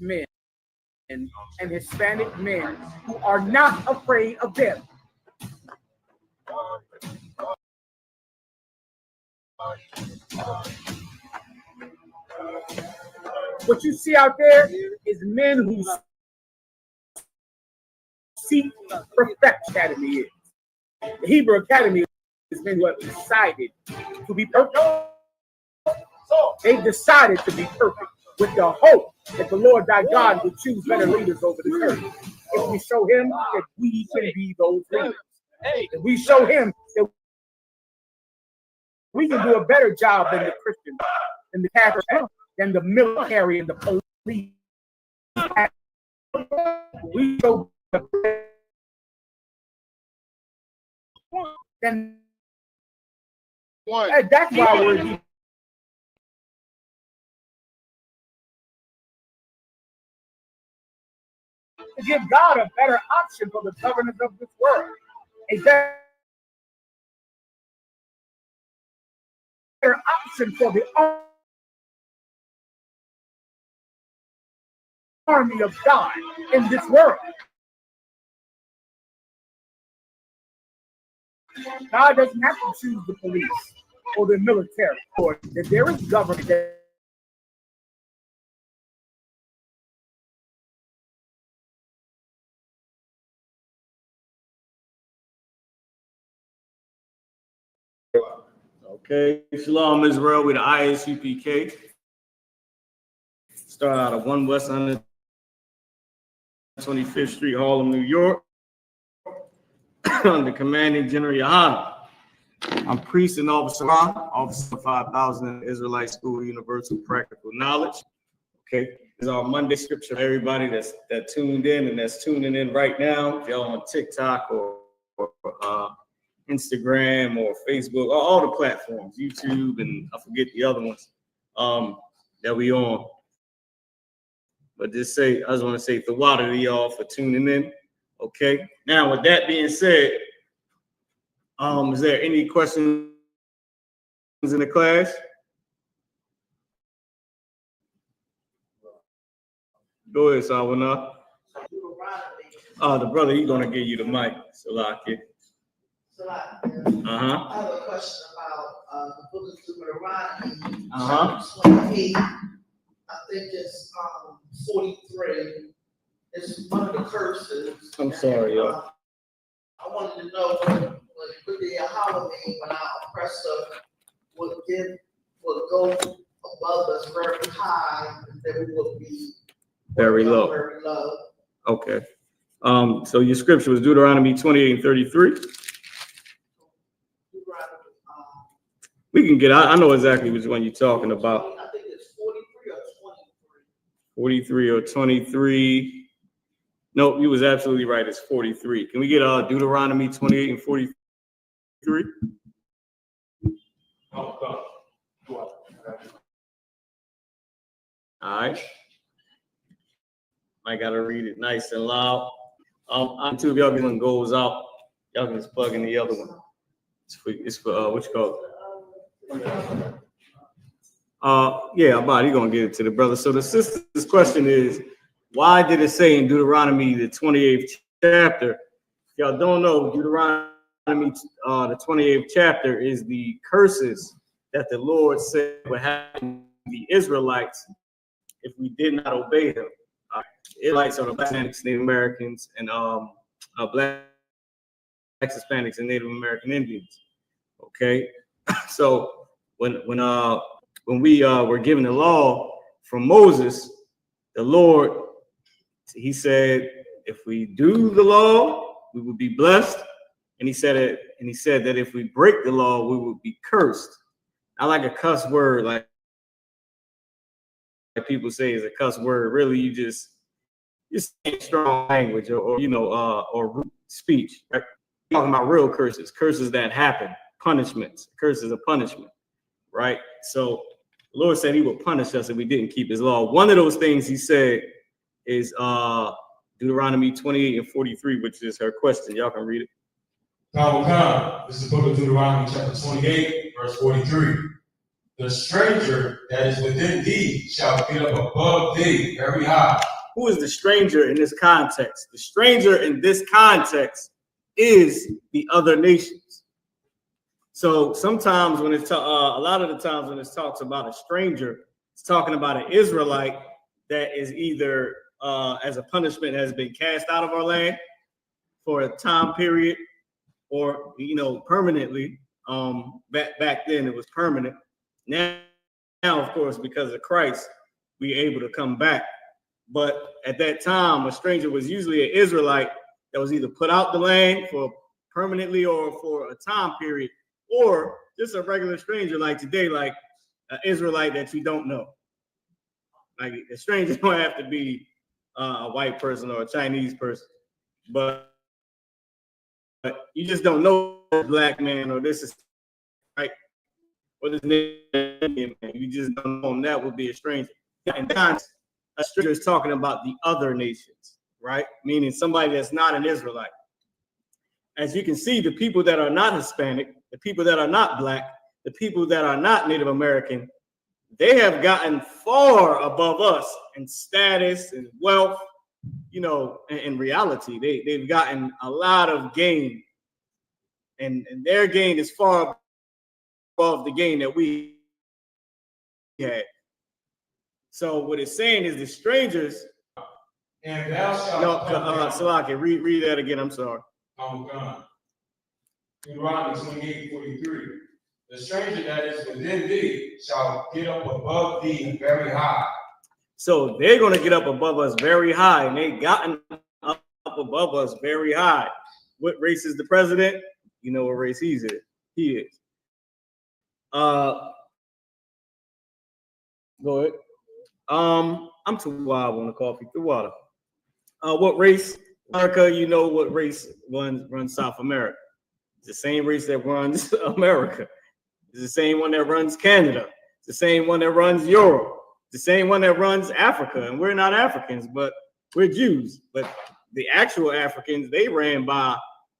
men and Hispanic men who are not afraid of them. What you see out there is men who seek perfection. Academy is. The Hebrew Academy is men who have decided to be perfect. They decided to be perfect with the hope that the Lord thy God will choose better leaders over the church. If we show him that we can be those leaders. If we show him that we can do a better job than the Christians, than the Catholics, than the military and the police. We show then that's why we're here. To give God a better option for the governors of this world. A better option for the army of God in this world. God doesn't have to choose the police or the military, or that there is government that okay, Shalom Israel with the ISUPK. Start out of 1 West 125th Street, Harlem, New York. Under Commanding General Yohana. I'm priest and officer, officer 5000 Israelite School, Universal Practical Knowledge. Okay, this is our Monday scripture for everybody that tuned in and that's tuning in right now. If y'all on TikTok or Instagram or Facebook, or all the platforms, YouTube, and I forget the other ones that we on. But I just want to say the water to y'all for tuning in. Okay. Now, with that being said, is there any questions in the class? Go ahead, Sawana. The brother, he's gonna give you the mic, Salaki. I have a question about the book of Deuteronomy, chapter 28. I think it's 43. It's one of the curses. I'm sorry, y'all. I wanted to know what the Halloween when our oppressor would go above us very high, and then we would be very low. Very low. Okay. So your scripture was Deuteronomy 28 and 33. We can get. I know exactly which one you're talking about. I think it's 43 or 43 23. or 23. No, you was absolutely right. It's 43. Can we get Deuteronomy 28 and 43? All right. I gotta read it nice and loud. Until y'all get one goes out, y'all can just plug in the other one. It's for what you call it? Yeah, about you're gonna get it to the brother. So the sister's question is, why did it say in Deuteronomy the 28th chapter? If y'all don't know, Deuteronomy the 28th chapter is the curses that the Lord said would happen to the Israelites if we did not obey him. Israelites are the Hispanics, Native Americans, and Blacks, Hispanics, and Native American Indians. Okay, so when we were given the law from Moses, the Lord, he said, if we do the law, we will be blessed. And he said that if we break the law, we will be cursed. I like a cuss word, like people say is a cuss word. Really, you just strong language or rude speech. Right? We're talking about real curses that happen, punishments, curses of punishment, right? So the Lord said he would punish us if we didn't keep his law. One of those things he said is Deuteronomy 28 and 43, which is her question. Y'all can read it. This is the book of Deuteronomy, chapter 28, verse 43. The stranger that is within thee shall get up above thee very high. Who is the stranger in this context? The stranger in this context is the other nations. So sometimes when it's a lot of the times when it talks about a stranger, it's talking about an Israelite that is either as a punishment has been cast out of our land for a time period, or permanently. Back then it was permanent. Now of course, because of Christ, we're able to come back. But at that time, a stranger was usually an Israelite that was either put out the land for permanently or for a time period, or just a regular stranger like today, like an Israelite that you don't know. Like a stranger don't have to be a white person or a Chinese person, but you just don't know a black man or this is right or this name man. You just don't know him. That would be a stranger. And times a stranger is talking about the other nations, right? Meaning somebody that's not an Israelite. As you can see, the people that are not Hispanic, the people that are not black, the people that are not Native American, they have gotten far above us in status and wealth. In reality, they've gotten a lot of gain, and their gain is far above the gain that we had. So what it's saying is the strangers. And thou shalt Salaki, read that again. I'm sorry. Deuteronomy 28:43. The stranger that is within thee shall get up above thee very high. So they're going to get up above us very high, and they've gotten up above us very high. What race is the president? You know what race he is. Go ahead. I'm too wild on the coffee. The water. What race? America. You know what race runs South America? It's the same race that runs America. It's the same one that runs Canada. It's the same one that runs Europe. It's the same one that runs Africa. And we're not Africans, but we're Jews. But the actual Africans, they ran by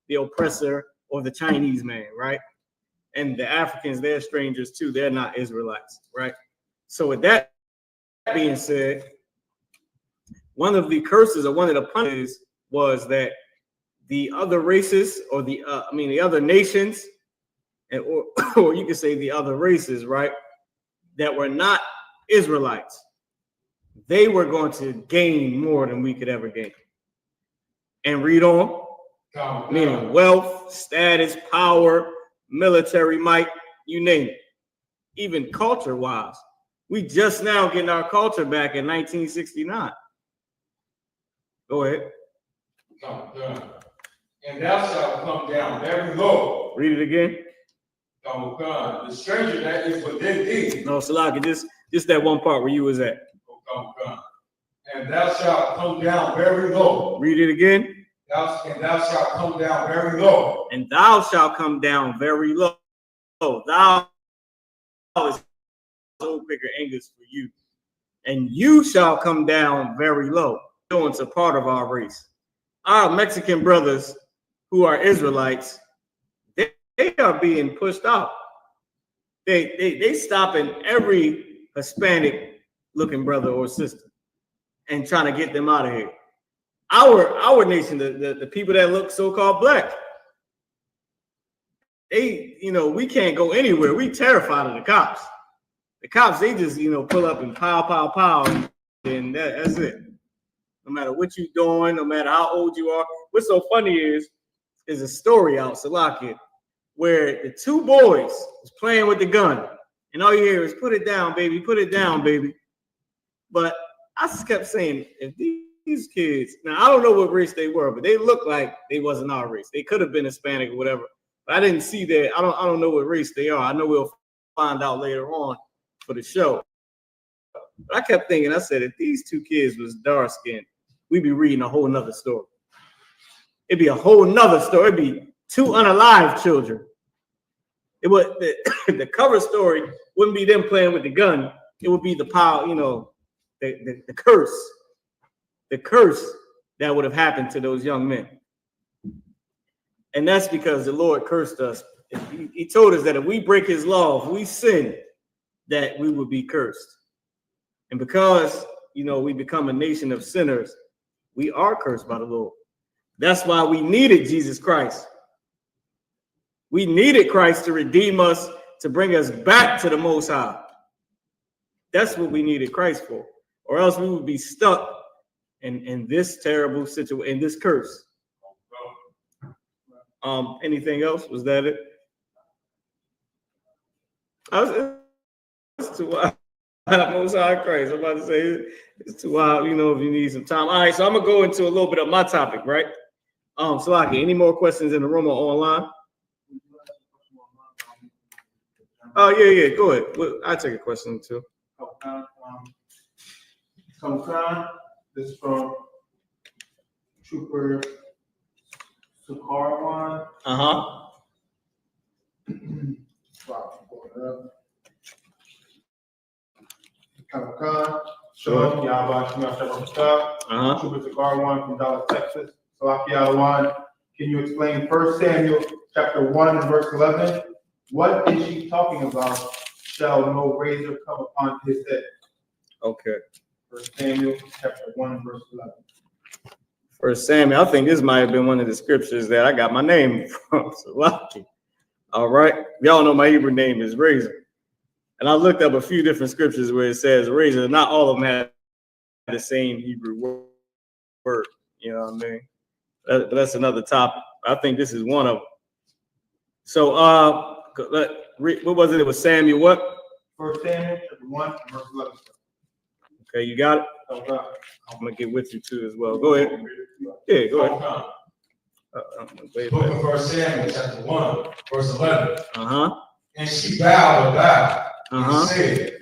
the oppressor or the Chinese man, right? And the Africans, they're strangers too. They're not Israelites, right? So with that being said, one of the curses or one of the punishments was that the other races or the other nations, and or you could say the other races, right, that were not Israelites, they were going to gain more than we could ever gain. And read on, meaning wealth, status, power, military might, you name it. Even culture-wise, we just now getting our culture back in 1969. Go ahead. And thou shalt come down very low. Read it again. The stranger that is within thee. No, Salaki, just that one part where you was at. And thou shalt come down very low. Read it again. And thou shalt come down very low. And thou shalt come down very low. Thou is so bigger English for you. And you shall come down very low. It's a part of our race. Our Mexican brothers who are Israelites, they are being pushed out. They stopping every Hispanic looking brother or sister and trying to get them out of here. Our nation, the people that look so-called black, we can't go anywhere. We terrified of the cops. The cops, they just, pull up and pow, and that's it. No matter what you're doing, no matter how old you are. What's so funny is a story out, Salakia, where the two boys was playing with the gun, and all you hear is, put it down, baby, put it down, baby. But I just kept saying, if these kids, now I don't know what race they were, but they looked like they wasn't our race. They could have been Hispanic or whatever, but I didn't see that. I don't know what race they are. I know we'll find out later on for the show. But I kept thinking, I said, if these two kids was dark skinned, we'd be reading a whole nother story. It'd be a whole nother story. It'd be two unalived children. It would the cover story wouldn't be them playing with the gun. It would be the power, the curse. The curse that would have happened to those young men. And that's because the Lord cursed us. He told us that if we break his law, if we sin, that we would be cursed. And because, we become a nation of sinners, we are cursed by the Lord. That's why we needed Jesus Christ. We needed Christ to redeem us, to bring us back to the Most High. That's what we needed Christ for. Or else we would be stuck in this terrible situation, in this curse. Anything else? Was that it? It's too wild. Most High Christ. I'm about to say it's too wild, if you need some time. All right, so I'm gonna go into a little bit of my topic, right? Salaki, any more questions in the room or online? Oh, yeah, go ahead. I'll take a question too. This is from Trooper Sukarwan. Sure. Trooper Sukarwan from Dallas, Texas. Salaki Alawan, can you explain 1 Samuel chapter 1 and verse 11? What is she talking about? Shall no razor come upon his head? Okay. 1 Samuel chapter 1 and verse 11. 1 Samuel, I think this might have been one of the scriptures that I got my name from. Salaki. All right. Y'all know my Hebrew name is Razor. And I looked up a few different scriptures where it says razor. Not all of them have the same Hebrew word. You know what I mean? But that's another topic. I think this is one of them. So, what was it? It was Samuel what? 1 Samuel chapter 1 verse 11. Okay, you got it? I'm going to get with you too as well. Go ahead. Yeah, go ahead. Book of 1 Samuel chapter 1 verse 11. And she vowed a vow and said,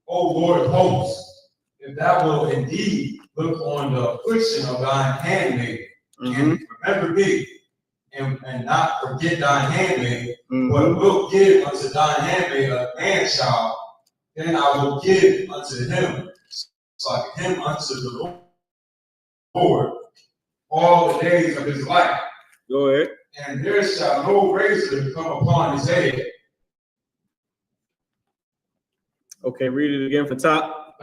O Lord of hosts, if thou wilt indeed look on the affliction of thine handmaid, and remember me, and not forget thine handmaid, but wilt give unto thine handmaid a man child, then I will give unto him, unto the Lord all the days of his life. Go ahead. And there shall no razor come upon his head. Okay, read it again from top.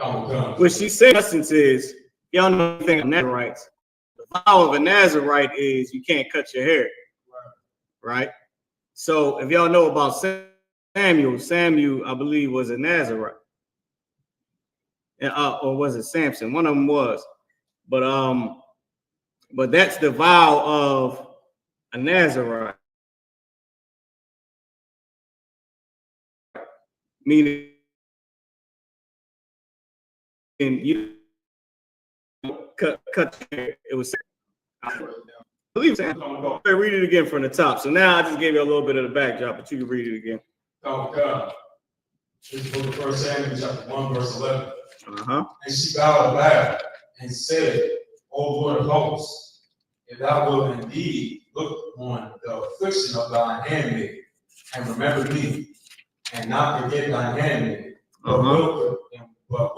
What she's saying, in essence, is, y'all know anything of Nazarites. The vow of a Nazarite is you can't cut your hair. Right? So if y'all know about Samuel, I believe, was a Nazarite. Or was it Samson? One of them was. But that's the vow of a Nazarite. Meaning you cut it was I believe Sam. Read it again from the top. So now I just gave you a little bit of the backdrop, but you can read it again. Oh God. This is from 1 Samuel chapter 1 verse 11. And she vowed a vow and said, O Lord of hosts, if thou wilt indeed look on the affliction of thine handmaid, and remember me, and not forget thine handmaid, but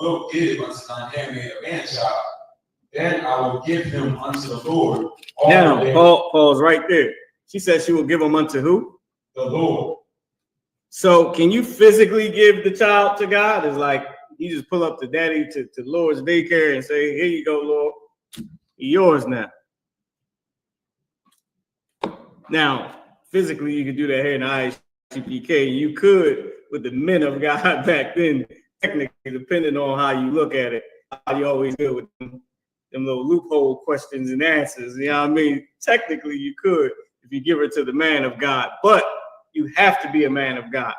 wilt give unto thine handmaid a man child, then I will give him unto the Lord. Now, pause right there. She said she will give him unto who? The Lord. So can you physically give the child to God? It's like you just pull up the daddy to Lord's daycare and say, here you go, Lord. Yours now. Now, physically, you could do that here in the IHPK. You could with the men of God back then, technically, depending on how you look at it, how you always deal with them little loophole questions and answers. You know what I mean? Technically, you could if you give her to the man of God, but you have to be a man of God.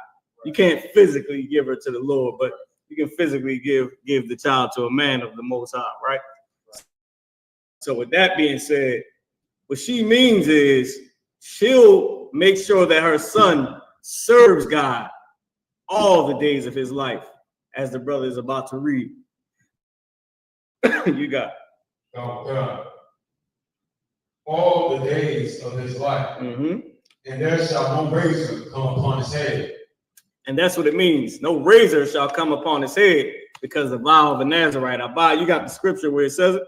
You can't physically give her to the Lord, but you can physically give the child to a man of the Most High, right? So with that being said, what she means is she'll make sure that her son serves God all the days of his life, as the brother is about to read. You got it. Oh God. All the days of his life. And there shall no razor come upon his head. And that's what it means. No razor shall come upon his head, because the vow of a Nazarite. You got the scripture where it says it?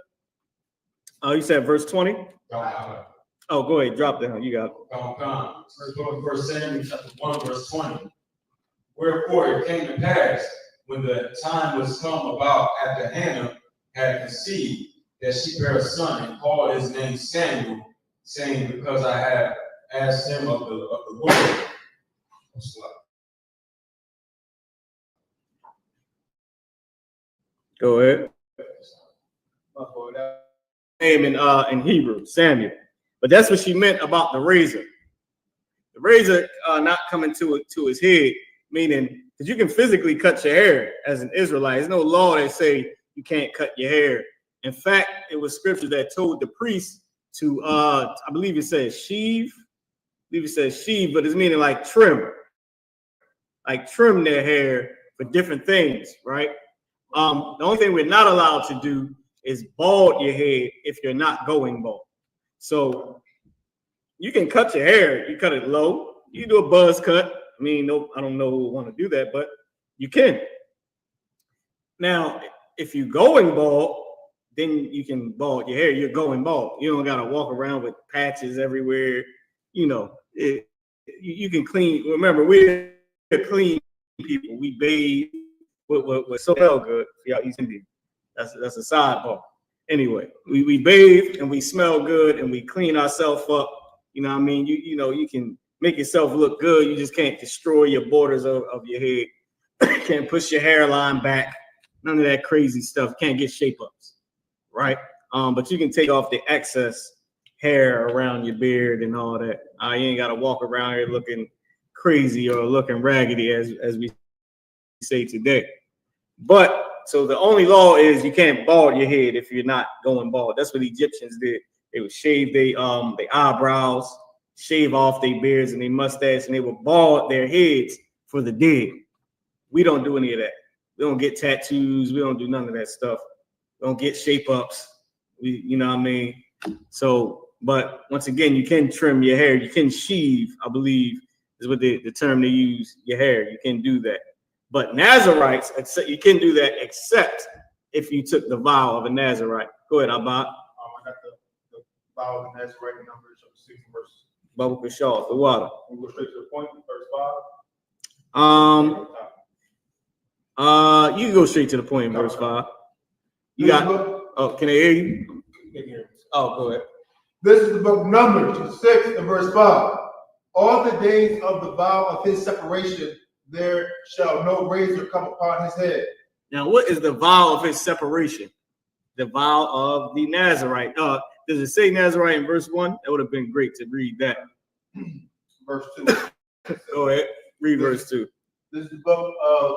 Oh, you said verse 20? Oh, go ahead. Drop that. You got it. Oh God. 1 Samuel chapter 1 verse 20. Wherefore it came to pass when the time was come about after Hannah had conceived, that she bare a son and called his name Samuel, saying, because I have asked him of the Lord. Go ahead. Name in Hebrew, Samuel. But that's what she meant about the razor. The razor not coming to his head, meaning because you can physically cut your hair as an Israelite. There's no law that say you can't cut your hair. In fact, it was scripture that told the priest to I believe it says sheave. I believe it says sheave, but it's meaning like trim their hair for different things, right? The only thing we're not allowed to do is bald your head if you're not going bald. So you can cut your hair, you cut it low, you do a buzz cut. I mean, no, I don't know who would want to do that, but you can. Now, if you're going bald, then you can bald your hair. You're going bald. You don't gotta walk around with patches everywhere. You know, you can clean. Remember, we're clean people. We bathe with so good. Yeah, East Indian. That's a sidebar. Anyway, we bathe and we smell good and we clean ourselves up. You know what I mean? You know, you can make yourself look good. You just can't destroy your borders of your head. Can't push your hairline back. None of that crazy stuff. Can't get shape ups, right? But you can take off the excess hair around your beard and all that. You ain't got to walk around here looking crazy or looking raggedy as we say today. But so the only law is you can't bald your head if you're not going bald. That's what the Egyptians did. They would shave their eyebrows, shave off their beards and their mustache, and they would bald their heads for the dead. We don't do any of that. We don't get tattoos. We don't do none of that stuff. We don't get shape ups. You know what I mean? So, but once again, you can trim your hair. You can sheave, I believe, is what the term they use, your hair. You can do that. But Nazarites, you can do that except if you took the vow of a Nazarite. Go ahead, Abba. I got the vow of the Nazarite in Numbers chapter 6 verse. Bubble Kashal, the water. We'll go straight to the point, verse 5. You can go straight to the point in verse 5. You got. Oh, can I hear you? Oh, go ahead. This is the book of Numbers 6 and verse 5. All the days of the vow of his separation, there shall no razor come upon his head. Now, what is the vow of his separation? The vow of the Nazarite. Does it say Nazarite in verse 1? That would have been great to read that. Verse 2. Go ahead. Read verse 2. This is the book of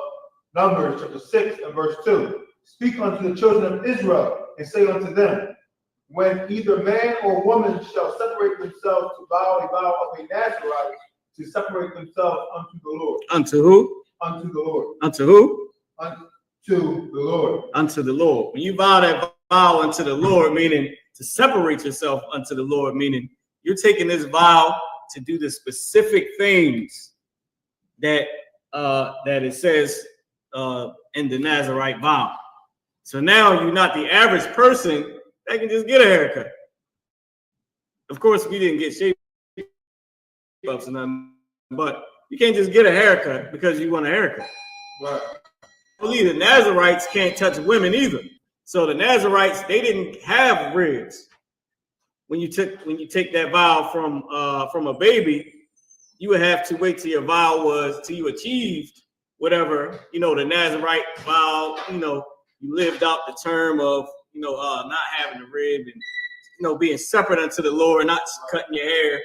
Numbers chapter 6 and verse 2. Speak unto the children of Israel and say unto them, when either man or woman shall separate themselves to vow a vow of a Nazarite, to separate themselves unto the Lord. Unto who? Unto the Lord. Unto who? Unto the Lord. Unto the Lord. When you vow that vow unto the Lord, meaning to separate yourself unto the Lord, meaning you're taking this vow to do the specific things that it says in the Nazarite vow. So now you're not the average person that can just get a haircut. Of course, we didn't get shape ups and nothing, but you can't just get a haircut because you want a haircut. Right. I believe the Nazarites can't touch women either. So the Nazarites, they didn't have ribs. When you take that vow from a baby, you would have to wait till your vow was till you achieved whatever, the Nazarite vow, you lived out the term of, not having a rib and, being separate unto the Lord, not cutting your hair.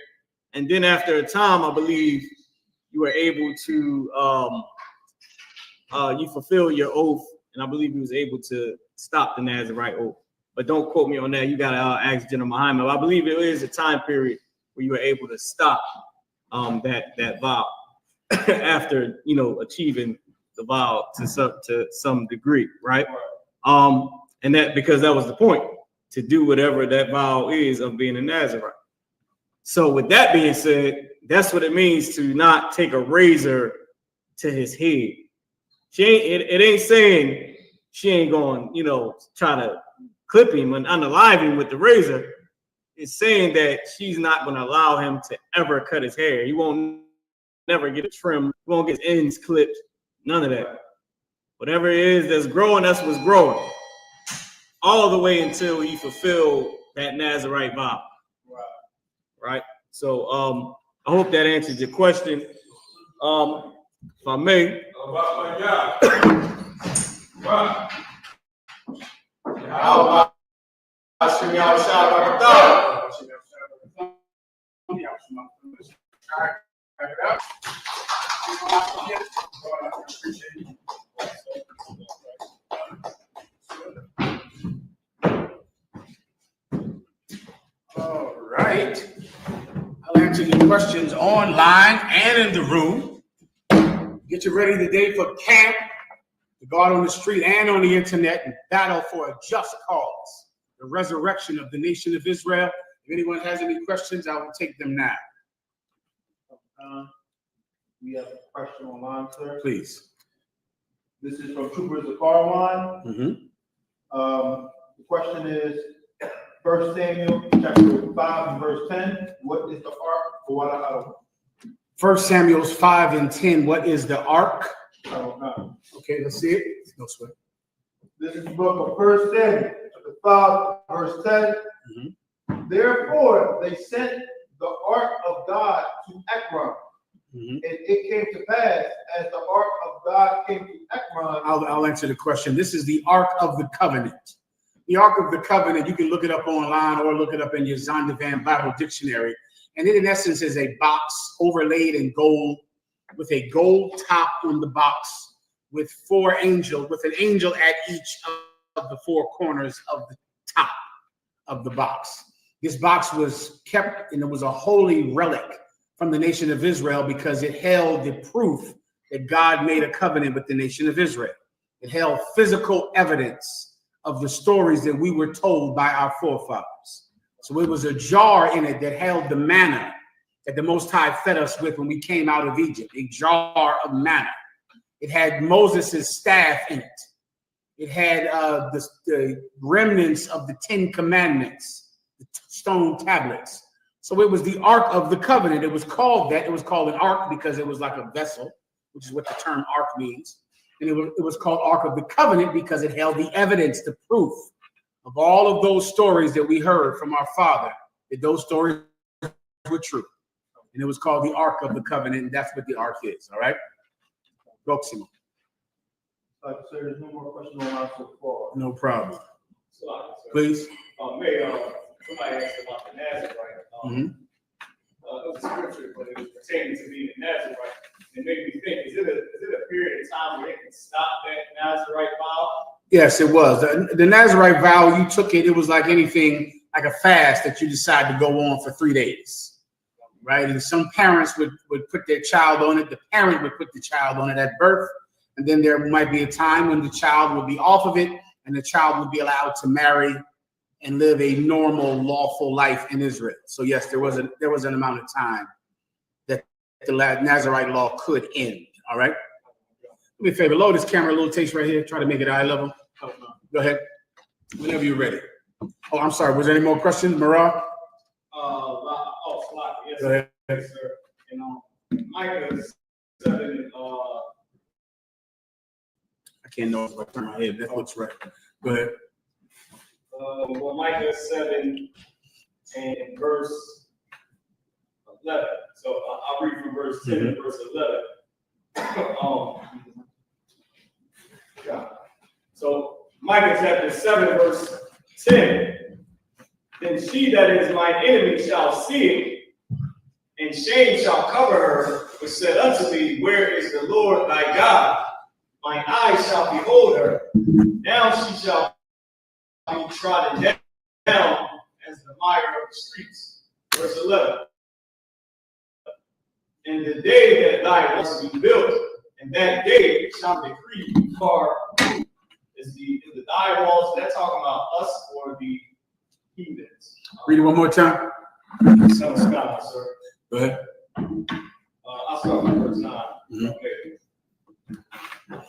And then after a time, I believe you were able to, you fulfill your oath. And I believe he was able to stop the Nazarite oath. But don't quote me on that. You got to ask General Mahayaman. I believe it is a time period where you were able to stop that vow after, achieving the vow to some degree, right? And that because that was the point, to do whatever that vow is of being a Nazarite. So with that being said, that's what it means to not take a razor to his head. It ain't saying she ain't going, try to clip him and unalive him with the razor. It's saying that she's not going to allow him to ever cut his hair. He won't never get a trim. He won't get his ends clipped. None of that. Whatever it is that's growing, that's what's growing. All the way until he fulfilled that Nazarite vow. Right? So I hope that answers your question. If I may. All right. I'll answer your questions online and in the room. Get you ready today for camp, to go out on the street and on the internet and battle for a just cause, the resurrection of the nation of Israel. If anyone has any questions, I will take them now. We have a question online, sir. Please. This is from Trooper Zakarwan. The question is, 1 Samuel chapter 5 and verse 10. What is the ark for Wada? 1 Samuel 5 and 10. What is the ark? No. Okay, let's see it. No sweat. This is the book of 1 Samuel chapter 5 verse 10. Therefore, they sent the ark of God to Ekron. And it came to pass, as the ark of God came to Ekron. I'll answer the question. This is the Ark of the Covenant. The Ark of the Covenant, you can look it up online or look it up in your Zondervan Bible Dictionary. And it, in essence, is a box overlaid in gold with a gold top on the box with an angel at each of the four corners of the top of the box. This box was kept, and it was a holy relic from the nation of Israel because it held the proof that God made a covenant with the nation of Israel. It held physical evidence of the stories that we were told by our forefathers. So it was a jar in it that held the manna that the Most High fed us with when we came out of Egypt, a jar of manna. It had Moses' staff in it. It had the remnants of the 10 Commandments, the stone tablets. So it was the Ark of the Covenant. It was called that. It was called an ark because it was like a vessel, which is what the term ark means. And it was called Ark of the Covenant because it held the evidence, the proof of all of those stories that we heard from our father, that those stories were true. And it was called the Ark of the Covenant, and that's what the ark is, all right? Proximo. Sir, there's no more questions online so far. No problem. Please. Somebody asked about the Nazarite. It was a scripture, but it was pertaining to being a Nazarite. It made me think, is it a period of time where they can stop that Nazarite vow? Yes, it was. The Nazarite vow, you took it, it was like anything, like a fast that you decide to go on for 3 days, right? And some parents would put their child on it. The parent would put the child on it at birth. And then there might be a time when the child would be off of it and the child would be allowed to marry and live a normal, lawful life in Israel. So yes, there was an amount of time that the Nazarite law could end. All right. Do me a favor, load this camera a little taste right here. Try to make it eye level. Go ahead. Whenever you're ready. Oh, I'm sorry. Was there any more questions, Marah? Yes, go ahead. Yes, sir. Micah 7. I can't know if I turn my head. That looks right. Go ahead. Well, Micah 7 and verse 11. So I'll read from verse 10 to verse 11. So Micah chapter 7, verse 10. Then she that is mine enemy shall see it, and shame shall cover her, which said unto me, where is the Lord thy God? Mine eyes shall behold her. Now she shall be trodden down as the mire of the streets. Verse 11. In the day that thy house be built, and that day shall decree far is the thy walls. That's talking about us or the heathens. Read it one more time. Son of Scott, sir. Go ahead. I'll start with verse 9. Okay.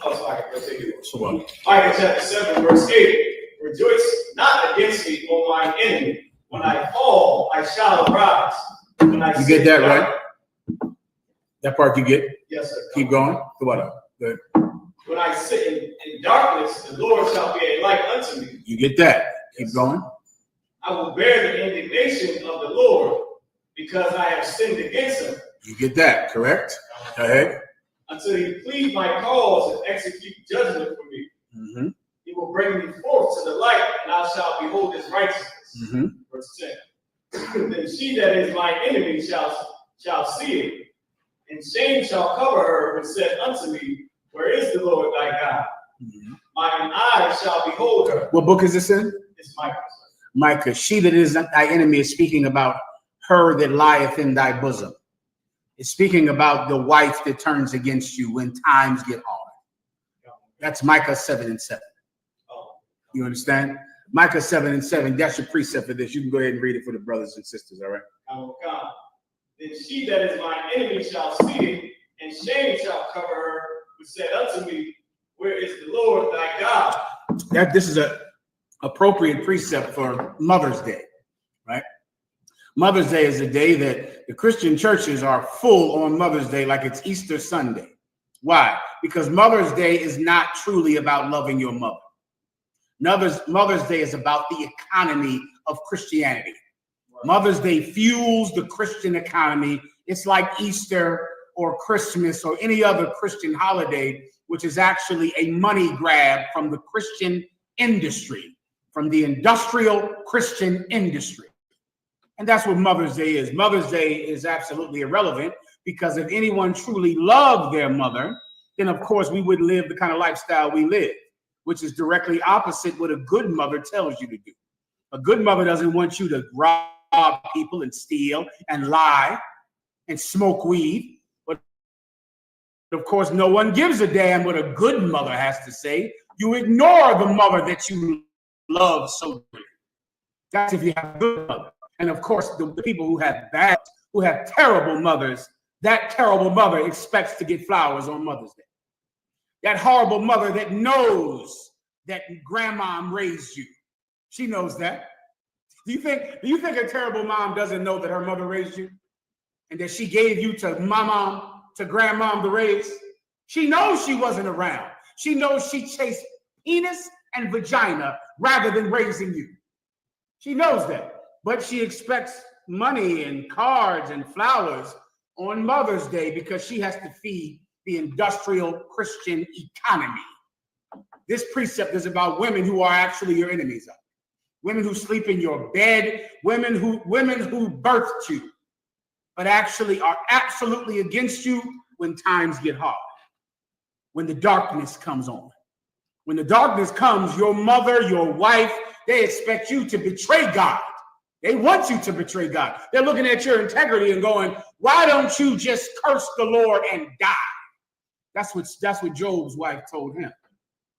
Oh, sorry, let's take it. So what? Micah chapter 7, verse 8. Rejoice not against me, O mine enemy. When I fall, I shall arise. When I You get that right? That part you get? Yes, sir. Keep going. Go on. Good. when I sit in darkness, the Lord shall be a light unto me. You get that? Keep going. I will bear the indignation of the Lord because I have sinned against him. You get that, correct? Go ahead. Until he plead my cause and execute judgment for me. Mm-hmm. He will bring me forth to the light, and I shall behold his righteousness. Mm-hmm. Verse 10. Then she that is my enemy shall see it, and shame shall cover her, and said unto me, where is the Lord thy God? Mm-hmm. Mine eyes shall behold her. What book is this in? It's Micah. Micah. She that is thy enemy is speaking about her that lieth in thy bosom. It's speaking about the wife that turns against you when times get hard. That's Micah 7:7. You understand? Micah 7:7. That's your precept for this. You can go ahead and read it for the brothers and sisters, all right? Then she that is my enemy shall see it, and shame shall cover her, who said unto me, where is the Lord thy God? This is a appropriate precept for Mother's Day, right? Mother's Day is a day that the Christian churches are full on Mother's Day like it's Easter Sunday. Why? Because Mother's Day is not truly about loving your mother. Mother's Day is about the economy of Christianity. Mother's Day fuels the Christian economy. It's like Easter or Christmas or any other Christian holiday, which is actually a money grab from the Christian industry, from the industrial Christian industry. And that's what Mother's Day is. Mother's Day is absolutely irrelevant because if anyone truly loved their mother, then of course we would live the kind of lifestyle we live, which is directly opposite what a good mother tells you to do. A good mother doesn't want you to rob people and steal and lie and smoke weed. But of course, no one gives a damn what a good mother has to say. You ignore the mother that you love so dearly. That's if you have a good mother. And of course, the people who have terrible mothers, that terrible mother expects to get flowers on Mother's Day. That horrible mother that knows that grandma raised you. She knows that. Do you think a terrible mom doesn't know that her mother raised you? And that she gave you to mom, to grandmom to raise? She knows she wasn't around. She knows she chased penis and vagina rather than raising you. She knows that. But she expects money and cards and flowers on Mother's Day because she has to feed the industrial Christian economy. This precept is about women who are actually your enemies. Women who sleep in your bed, women who birthed you, but actually are absolutely against you when times get hard, when the darkness comes on. When the darkness comes, your mother, your wife, they expect you to betray God. They want you to betray God. They're looking at your integrity and going, why don't you just curse the Lord and die? That's what Job's wife told him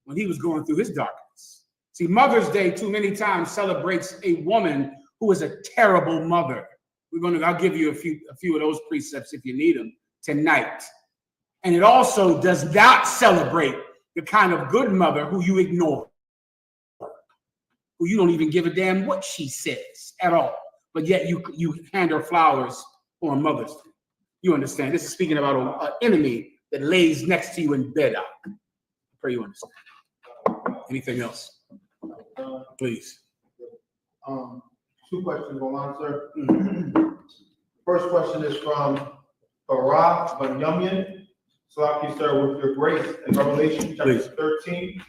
when he was going through his darkness. See, Mother's Day too many times celebrates a woman who is a terrible mother. I'll give you a few of those precepts if you need them tonight. And it also does not celebrate the kind of good mother who you ignore, who you don't even give a damn what she says at all, but yet you hand her flowers on Mother's Day. You understand? This is speaking about an enemy that lays next to you in bed. I pray you understand. Anything else? Please. Two questions online, sir. First question is from Farah Banyamian. Salaki, sir, with your grace in Revelation chapter 13.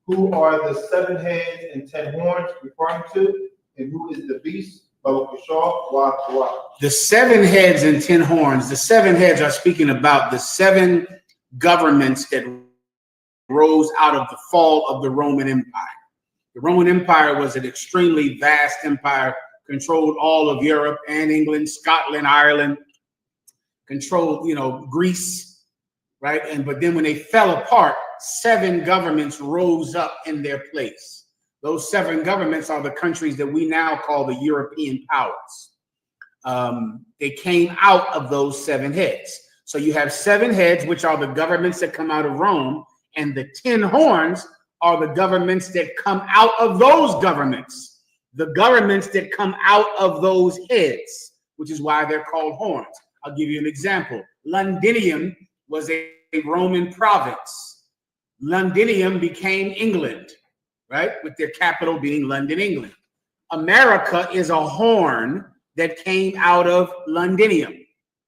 Who are the 7 heads and 10 horns referring to? And who is the beast? The 7 heads and 10 horns. The 7 heads are speaking about the 7 governments that rose out of the fall of the Roman Empire. The Roman Empire was an extremely vast empire, controlled all of Europe and England, Scotland, Ireland, controlled, Greece, right? But then when they fell apart, 7 governments rose up in their place. Those 7 governments are the countries that we now call the European powers. They came out of those 7 heads. So you have 7 heads, which are the governments that come out of Rome, and the 10 horns are the governments that come out of those governments, the governments that come out of those heads, which is why they're called horns. I'll give you an example. Londinium was a Roman province. Londinium became England, right? With their capital being London, England. America is a horn that came out of Londinium,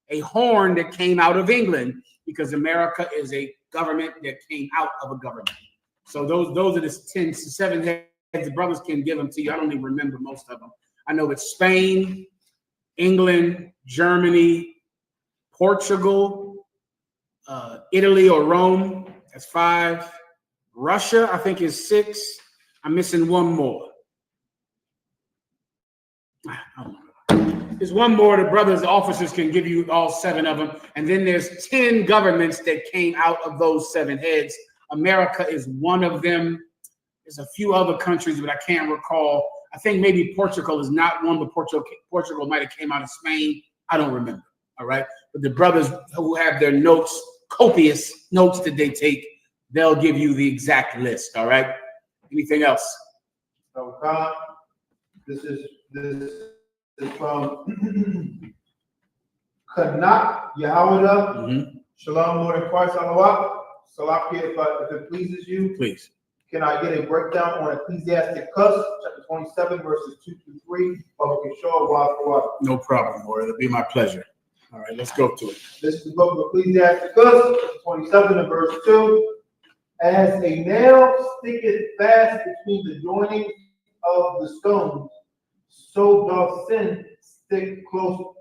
a horn that came out of England, because America is a government that came out of a government. So those are the 7 heads. The brothers can give them to you. I don't even remember most of them. I know it's Spain, England, Germany, Portugal, Italy or Rome. That's 5. Russia, I think, is 6. I'm missing one more. There's one more. The brothers, the officers can give you all 7 of them. And then there's 10 governments that came out of those 7 heads. America is one of them. There's a few other countries, but I can't recall. I think maybe Portugal is not one, but Portugal might have came out of Spain. I don't remember. All right. But the brothers who have their notes, copious notes that they take, they'll give you the exact list. All right. Anything else? So, God, this is from Kanak Yahweh. Shalom, Lord in Christ, Salawat. Salakia, if it pleases you, please. Can I get a breakdown on Ecclesiasticus, chapter 27, verses 2 through 3? No problem, Lord. It'll be my pleasure. All right, let's go to it. This is the book of Ecclesiasticus, chapter 27 and verse 2. As a nail sticketh fast between the joinings of the stones, so doth sin stick close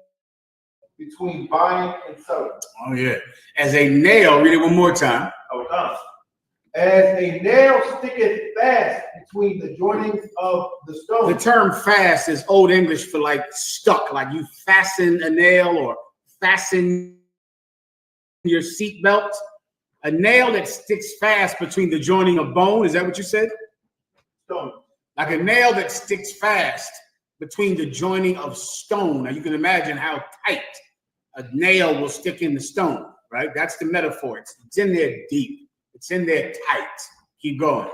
between buying and selling. Oh, yeah. As a nail, read it one more time. Okay. As a nail sticketh fast between the joinings of the stone. The term fast is Old English for like stuck, like you fasten a nail or fasten your seatbelt. A nail that sticks fast between the joining of bone. Is that what you said? Stone. Like a nail that sticks fast between the joining of stone. Now you can imagine how tight a nail will stick in the stone, right? That's the metaphor. It's in there deep. It's in there tight. Keep going.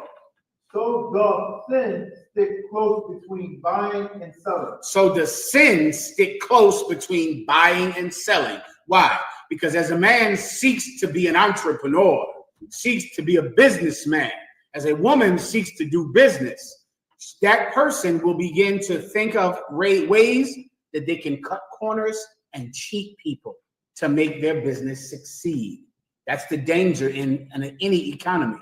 So doth sin stick close between buying and selling. So the sin stick close between buying and selling. Why? Because as a man seeks to be an entrepreneur, seeks to be a businessman, as a woman seeks to do business, that person will begin to think of ways that they can cut corners and cheat people to make their business succeed. That's the danger in any economy.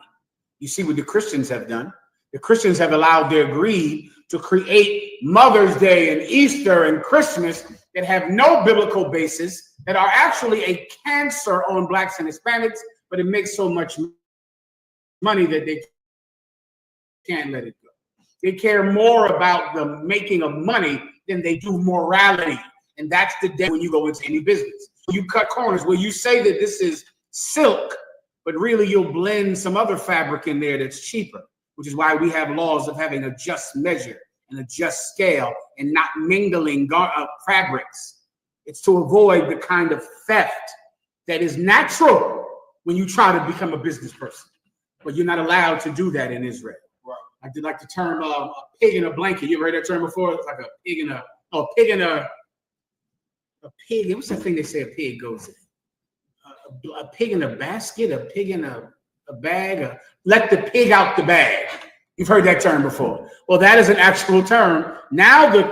You see what the Christians have done. The Christians have allowed their greed to create Mother's Day and Easter and Christmas that have no biblical basis, that are actually a cancer on blacks and Hispanics, but it makes so much money that they can't let it go. They care more about the making of money than they do morality. And that's the day when you go into any business. You cut corners where you say that this is silk, but really you'll blend some other fabric in there that's cheaper, which is why we have laws of having a just measure and a just scale and not mingling fabrics. It's to avoid the kind of theft that is natural when you try to become a business person. But you're not allowed to do that in Israel. Right. I did like the term a pig in a blanket. You ever heard that term before? It's like a pig in a pig. What's the thing they say a pig goes in? A pig in a basket, a pig in a bag. Let the pig out the bag. You've heard that term before. Well, that is an actual term. Now the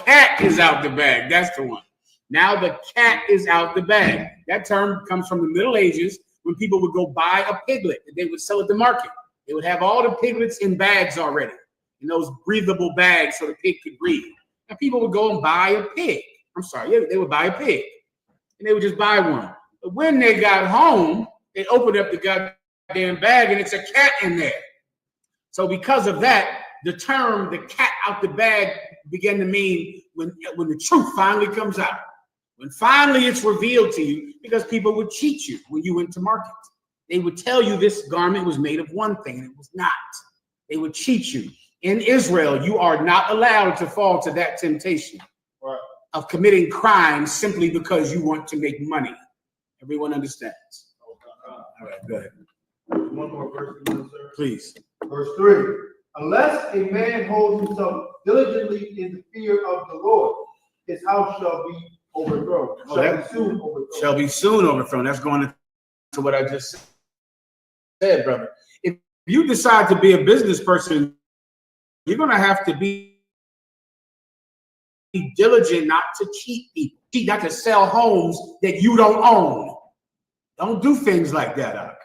cat is out the bag. That's the one. Now the cat is out the bag. That term comes from the Middle Ages when people would go buy a piglet and they would sell it at the market. They would have all the piglets in bags already, in those breathable bags so the pig could breathe. And people would go and buy a pig. They would buy a pig. And they would just buy one. But when they got home, they opened up the goddamn bag and it's a cat in there. So because of that, the term "the cat out the bag" began to mean when the truth finally comes out. When finally it's revealed to you, because people would cheat you when you went to market. They would tell you this garment was made of one thing and it was not. They would cheat you. In Israel, you are not allowed to fall to that temptation of committing crimes simply because you want to make money. Everyone understands. All right, go ahead. One more verse, sir. Please. Verse 3. Unless a man holds himself diligently in the fear of the Lord, his house shall be overthrown. Shall be soon overthrown. Shall be soon overthrown. That's going into what I just said, brother, if you decide to be a business person, you're going to have to be diligent not to cheat people, not to sell homes that you don't own. Don't do things like that, Doc.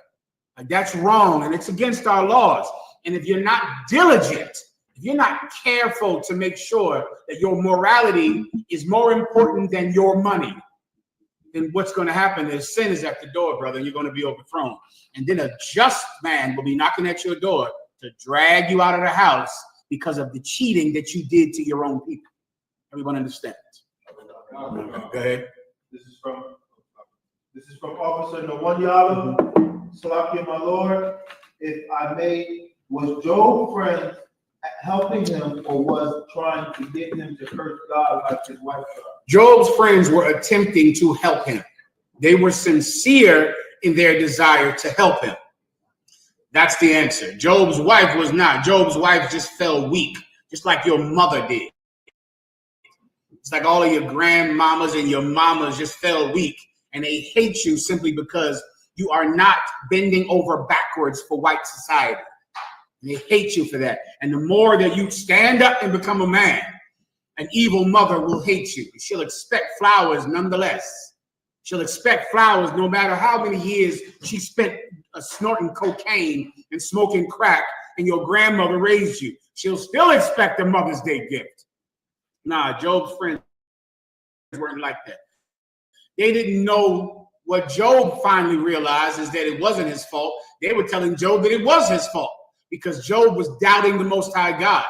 Like, that's wrong, and it's against our laws. And if you're not diligent, if you're not careful to make sure that your morality is more important than your money, then what's going to happen is sin is at the door, brother, and you're going to be overthrown. And then a just man will be knocking at your door to drag you out of the house because of the cheating that you did to your own people. Everyone understands? Go ahead. This is from Officer Nawanyala. Salakia, my Lord, if I may, was Job friends helping him or was trying to get him to curse God like his wife tried? Job's friends were attempting to help him. They were sincere in their desire to help him. That's the answer. Job's wife was not. Job's wife just fell weak, just like your mother did. It's like all of your grandmamas and your mamas just fell weak, and they hate you simply because you are not bending over backwards for white society. And they hate you for that. And the more that you stand up and become a man, an evil mother will hate you. She'll expect flowers nonetheless. She'll expect flowers no matter how many years she spent snorting cocaine and smoking crack and your grandmother raised you. She'll still expect a Mother's Day gift. Nah, Job's friends weren't like that. They didn't know. What Job finally realized is that it wasn't his fault. They were telling Job that it was his fault because Job was doubting the Most High God.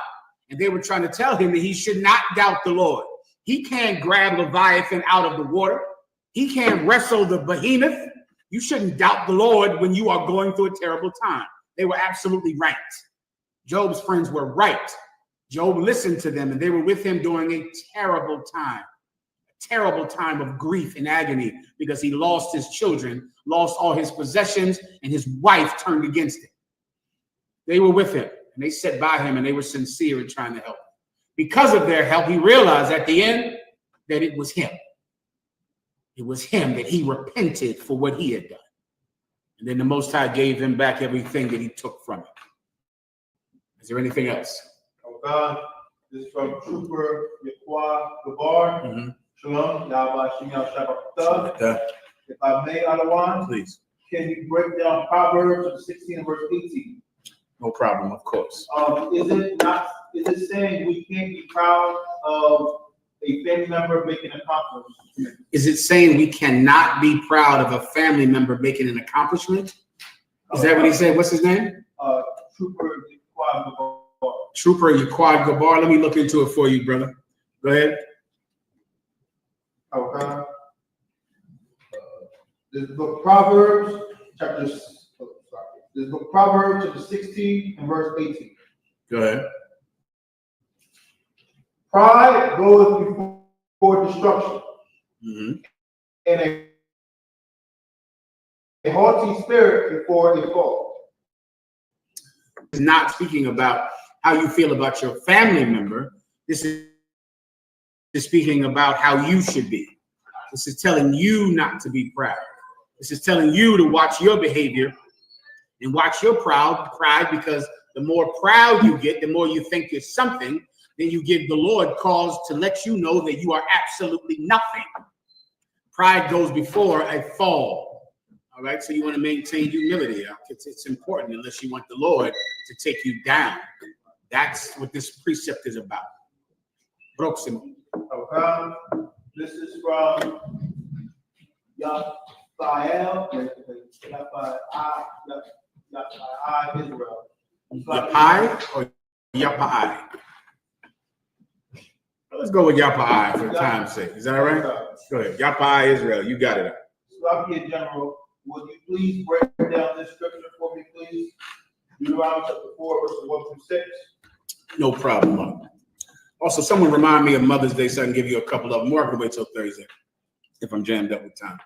And they were trying to tell him that he should not doubt the Lord. He can't grab Leviathan out of the water. He can't wrestle the behemoth. You shouldn't doubt the Lord when you are going through a terrible time. They were absolutely right. Job's friends were right. Job listened to them, and they were with him during a terrible time of grief and agony because he lost his children, lost all his possessions, and his wife turned against him. They were with him, and they sat by him, and they were sincere in trying to help him. Because of their help, he realized at the end that it was him. It was him, that he repented for what he had done. And then the Most High gave him back everything that he took from him. Is there anything else? Oh God, this is from Trooper Yakwa Gabar. Shalom, Yahweh Shem Shabbat. If I may, Adawan, Please. Can you break down Proverbs 16 and verse 18? No problem, of course. Is it saying we can't be proud of a family member making an accomplishment? Is it saying we cannot be proud of a family member making an accomplishment? Is that what he said? What's his name? Trooper Yaquad Gabar. Trooper Yaquad Gabar. Let me look into it for you, brother. Go ahead. Okay. This is the book Proverbs, chapter 16 and verse 18. Go ahead. Pride goeth before destruction, and a haughty spirit before a fall. It's not speaking about how you feel about your family member. This is speaking about how you should be. This is telling you not to be proud. This is telling you to watch your behavior and watch your pride, because the more proud you get, the more you think you're something, then you give the Lord cause to let you know that you are absolutely nothing. Pride goes before a fall. All right, so you want to maintain humility. It's important unless you want the Lord to take you down. That's what this precept is about. Próximo. Okay. This is from Yafael Israel. Yapai or Yapai? Let's go with Yapai for time's sake. Is that all right? Go ahead. Yapai Israel. You got it. Slakia General, would you please break down this scripture for me, please? Deuteronomy chapter 4, verses 1 through 6. No problem. Also, someone remind me of Mother's Day so I can give you a couple of them. More I can wait till Thursday if I'm jammed up with time.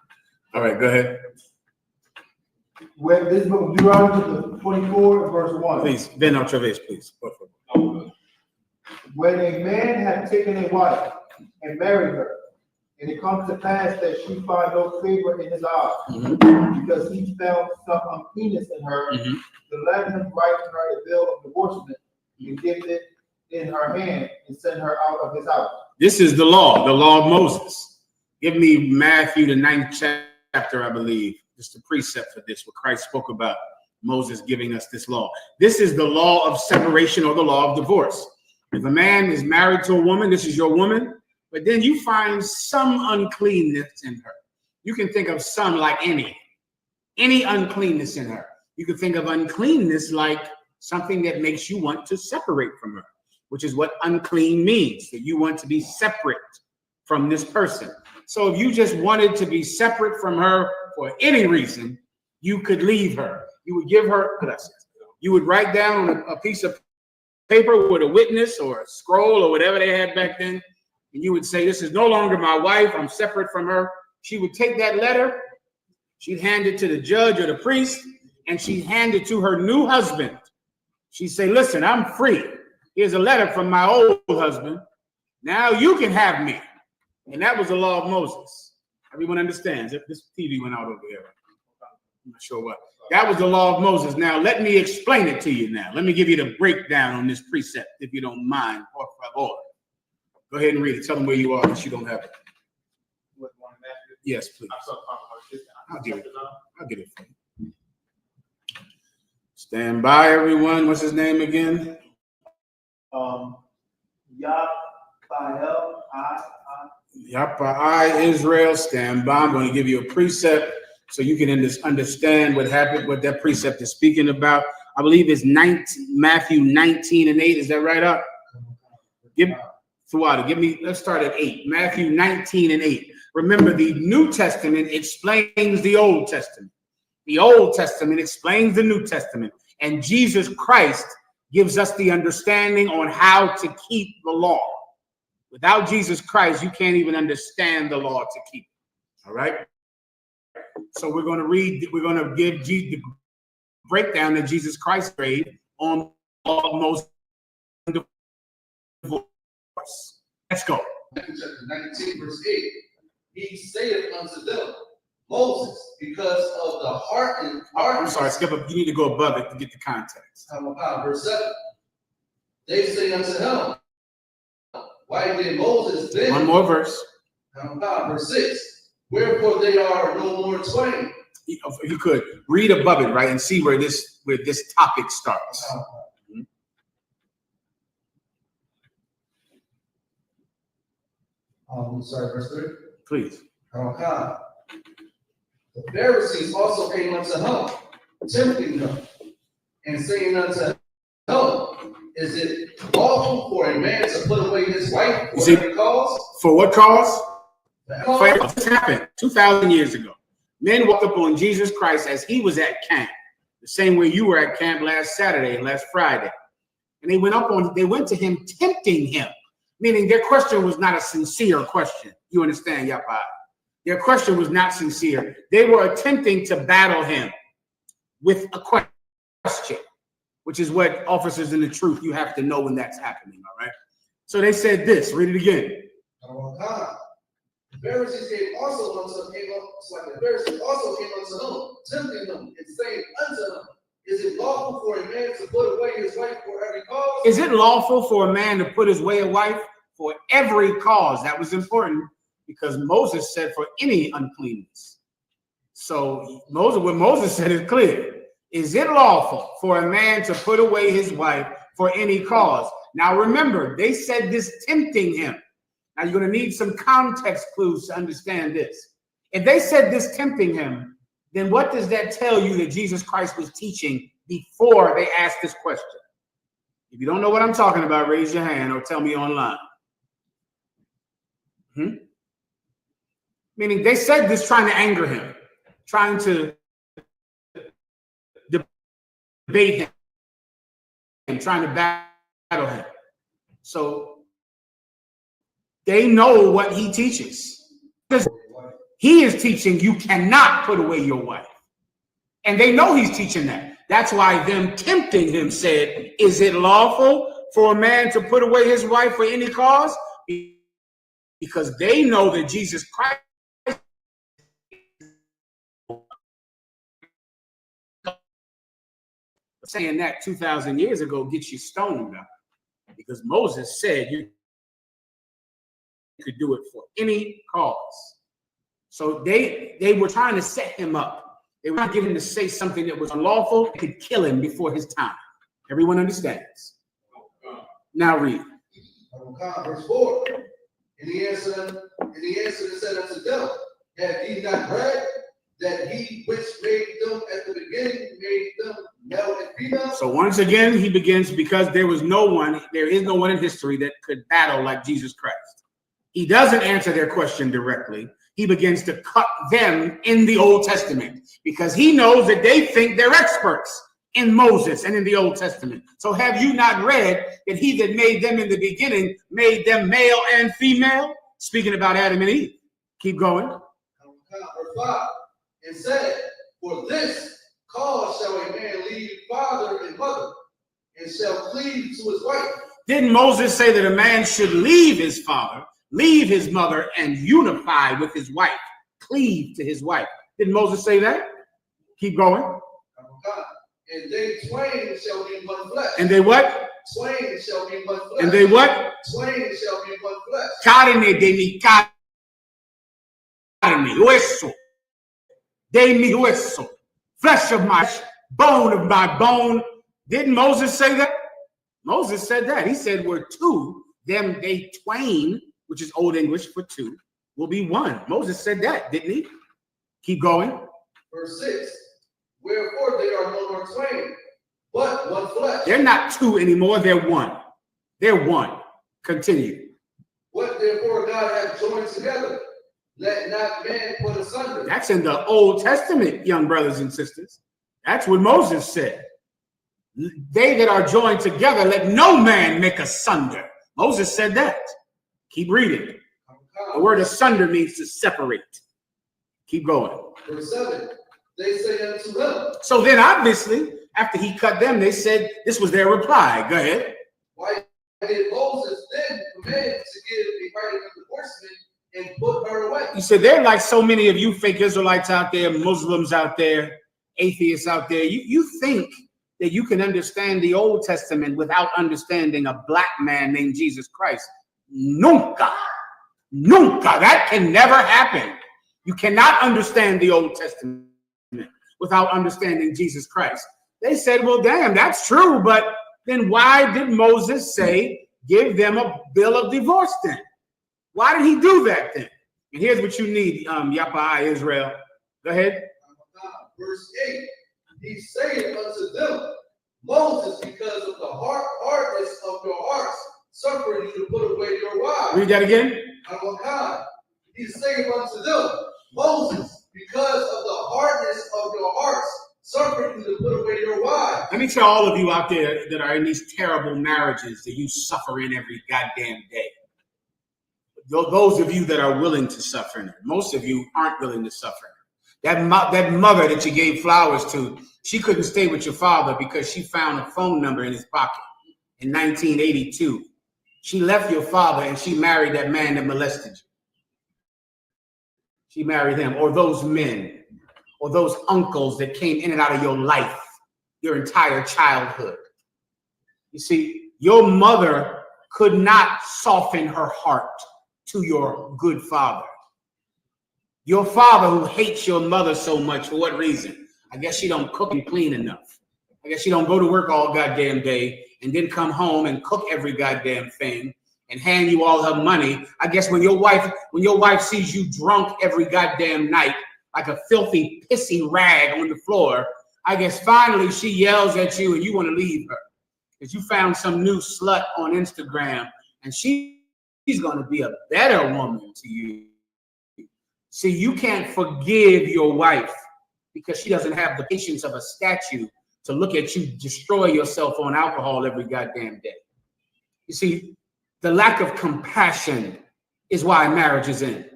All right, go ahead. When this book of Deuteronomy chapter 24, verse 1. Please, Ben Altraves, please. When a man had taken a wife and married her, And it comes to pass that she find no favor in his eyes, because he found some uncleanness in her, to let him write her a bill of divorcement, and give it in her hand, and send her out of his house. This is the law of Moses. Give me Matthew, the 9th chapter, I believe. Just a precept for this, what Christ spoke about Moses giving us this law. This is the law of separation, or the law of divorce. If a man is married to a woman, this is your woman, but then you find some uncleanness in her. You can think of some like any uncleanness in her. You can think of uncleanness like something that makes you want to separate from her, which is what unclean means, that you want to be separate from this person. So if you just wanted to be separate from her for any reason, you could leave her. You would give her, you would write down on a piece of paper with a witness or a scroll or whatever they had back then, and you would say, this is no longer my wife, I'm separate from her. She would take that letter, she'd hand it to the judge or the priest, and she'd hand it to her new husband. She'd say, listen, I'm free. Here's a letter from my old husband. Now you can have me. And that was the law of Moses. Everyone understands. If this TV went out over here, I'm not sure what. That was the law of Moses. Now, let me explain it to you now. Let me give you the breakdown on this precept, if you don't mind. Por favor. Go ahead and read it. Tell them where you are, if you don't have it. Yes, please. I'll get it. I'll get it for you. Stand by, everyone. What's his name again? Yapa Israel. Stand by. I'm going to give you a precept so you can understand what happened, what that precept is speaking about. I believe it's Matthew 19:8. Is that right up? Let's start at 8. Matthew 19:8. Remember, the New Testament explains the Old Testament. The Old Testament explains the New Testament. And Jesus Christ gives us the understanding on how to keep the law. Without Jesus Christ, you can't even understand the law to keep it. All right? So we're going to give the breakdown that Jesus Christ made on almost divorce. Let's go. Chapter 19, verse 8. He saith unto them, Moses, because of the heart and I'm sorry, skip up. You need to go above it to get the context. Verse 7. They say unto him, why did Moses then? One more verse. Verse 6. Wherefore they are no more twain. If you could read above it, right, and see where this topic starts. Sorry, verse 3. Please. The Pharisees also came unto him, tempting him, and saying unto him, is it lawful for a man to put away his wife for any cause? For what cause? This happened 2,000 years ago. Men walked up on Jesus Christ as he was at camp, the same way you were at camp last Saturday and last Friday. And they went to him, tempting him, meaning their question was not a sincere question. You understand, Yapa? Their question was not sincere. They were attempting to battle him with a question, which is what officers in the truth, you have to know when that's happening, all right? So they said this, read it again. The Pharisees came also unto him, tempting him, and saying unto him, is it lawful for a man to put away his wife for every cause? Is it lawful for a man to put away a wife for every cause? That was important because Moses said for any uncleanness. So what Moses said is clear. Is it lawful for a man to put away his wife for any cause? Now remember, they said this tempting him. Now you're going to need some context clues to understand this. If they said this tempting him, then what does that tell you that Jesus Christ was teaching before they asked this question? If you don't know what I'm talking about, raise your hand or tell me online. Meaning they said this trying to anger him, trying to debate him, trying to battle him. So they know what he teaches. He is teaching you cannot put away your wife. And they know he's teaching that. That's why them tempting him said, is it lawful for a man to put away his wife for any cause? because they know that Jesus Christ saying that 2,000 years ago gets you stoned up, because Moses said you could do it for any cause. So they were trying to set him up. They were trying to get him to say something that was unlawful, could kill him before his time. Everyone understands. Now read. Verse 4. And he answered and said unto them, have ye not read that he which made them at the beginning made them male and female? So once again, he begins, because there is no one in history that could battle like Jesus Christ. He doesn't answer their question directly. He begins to cut them in the Old Testament, because he knows that they think they're experts in Moses and in the Old Testament. So have you not read that he that made them in the beginning made them male and female? Speaking about Adam and Eve. Keep going. Verse 5. And said, for this cause shall a man leave father and mother, and shall cleave to his wife. Didn't Moses say that a man should leave his father, leave his mother, and unify with his wife, cleave to his wife? Didn't Moses say that? Keep going. And they twain shall be one flesh. And they what? Twain shall be one flesh. And they what? Twain shall be one flesh. Carne de mi carne, hueso de mi hueso, flesh of my bone of my bone. Didn't Moses say that? Moses said that. He said, we're two, them, they twain, which is Old English for two, will be one. Moses said that, didn't he? Keep going. Verse 6. Wherefore they are no more twain, but one flesh. They're not two anymore, they're one. They're one. Continue. What therefore God hath joined together, let not man put asunder. That's in the Old Testament, young brothers and sisters. That's what Moses said. They that are joined together, let no man make asunder. Moses said that. Keep reading. The word asunder means to separate. Keep going. Verse 7. They say unto him. So then obviously, after he cut them, they said this was their reply. Go ahead. Why did Moses then command to give a writing of divorcement and put her away? You said they're like so many of you fake Israelites out there, Muslims out there, atheists out there. You think that you can understand the Old Testament without understanding a black man named Jesus Christ. Nunca. Nunca. That can never happen. You cannot understand the Old Testament without understanding Jesus Christ. They said, well, damn, that's true, but then why did Moses say, give them a bill of divorce then? Why did he do that then? And here's what you need, Yapa Israel. Go ahead. Verse 8, he saith unto them, Moses, because of the hardness of your hearts, suffered you to put away your wives. Read that again. He saith unto them, Moses, because of the hardness of your hearts, suffered you to put away your wives. Let me tell all of you out there that are in these terrible marriages that you suffer in every goddamn day. Those of you that are willing to suffer in it, most of you aren't willing to suffer. That mother that you gave flowers to, she couldn't stay with your father because she found a phone number in his pocket in 1982. She left your father and she married that man that molested you. She married him, or those men, or those uncles that came in and out of your life, your entire childhood. You see, your mother could not soften her heart to your good father. Your father who hates your mother so much, for what reason? I guess she don't cook and clean enough. I guess she don't go to work all goddamn day and then come home and cook every goddamn thing and hand you all her money. I guess when your wife sees you drunk every goddamn night, like a filthy, pissy rag on the floor, I guess finally she yells at you and you want to leave her because you found some new slut on Instagram and she's going to be a better woman to you. See, you can't forgive your wife because she doesn't have the patience of a statue to look at you destroy yourself on alcohol every goddamn day. You see, the lack of compassion is why marriage is in.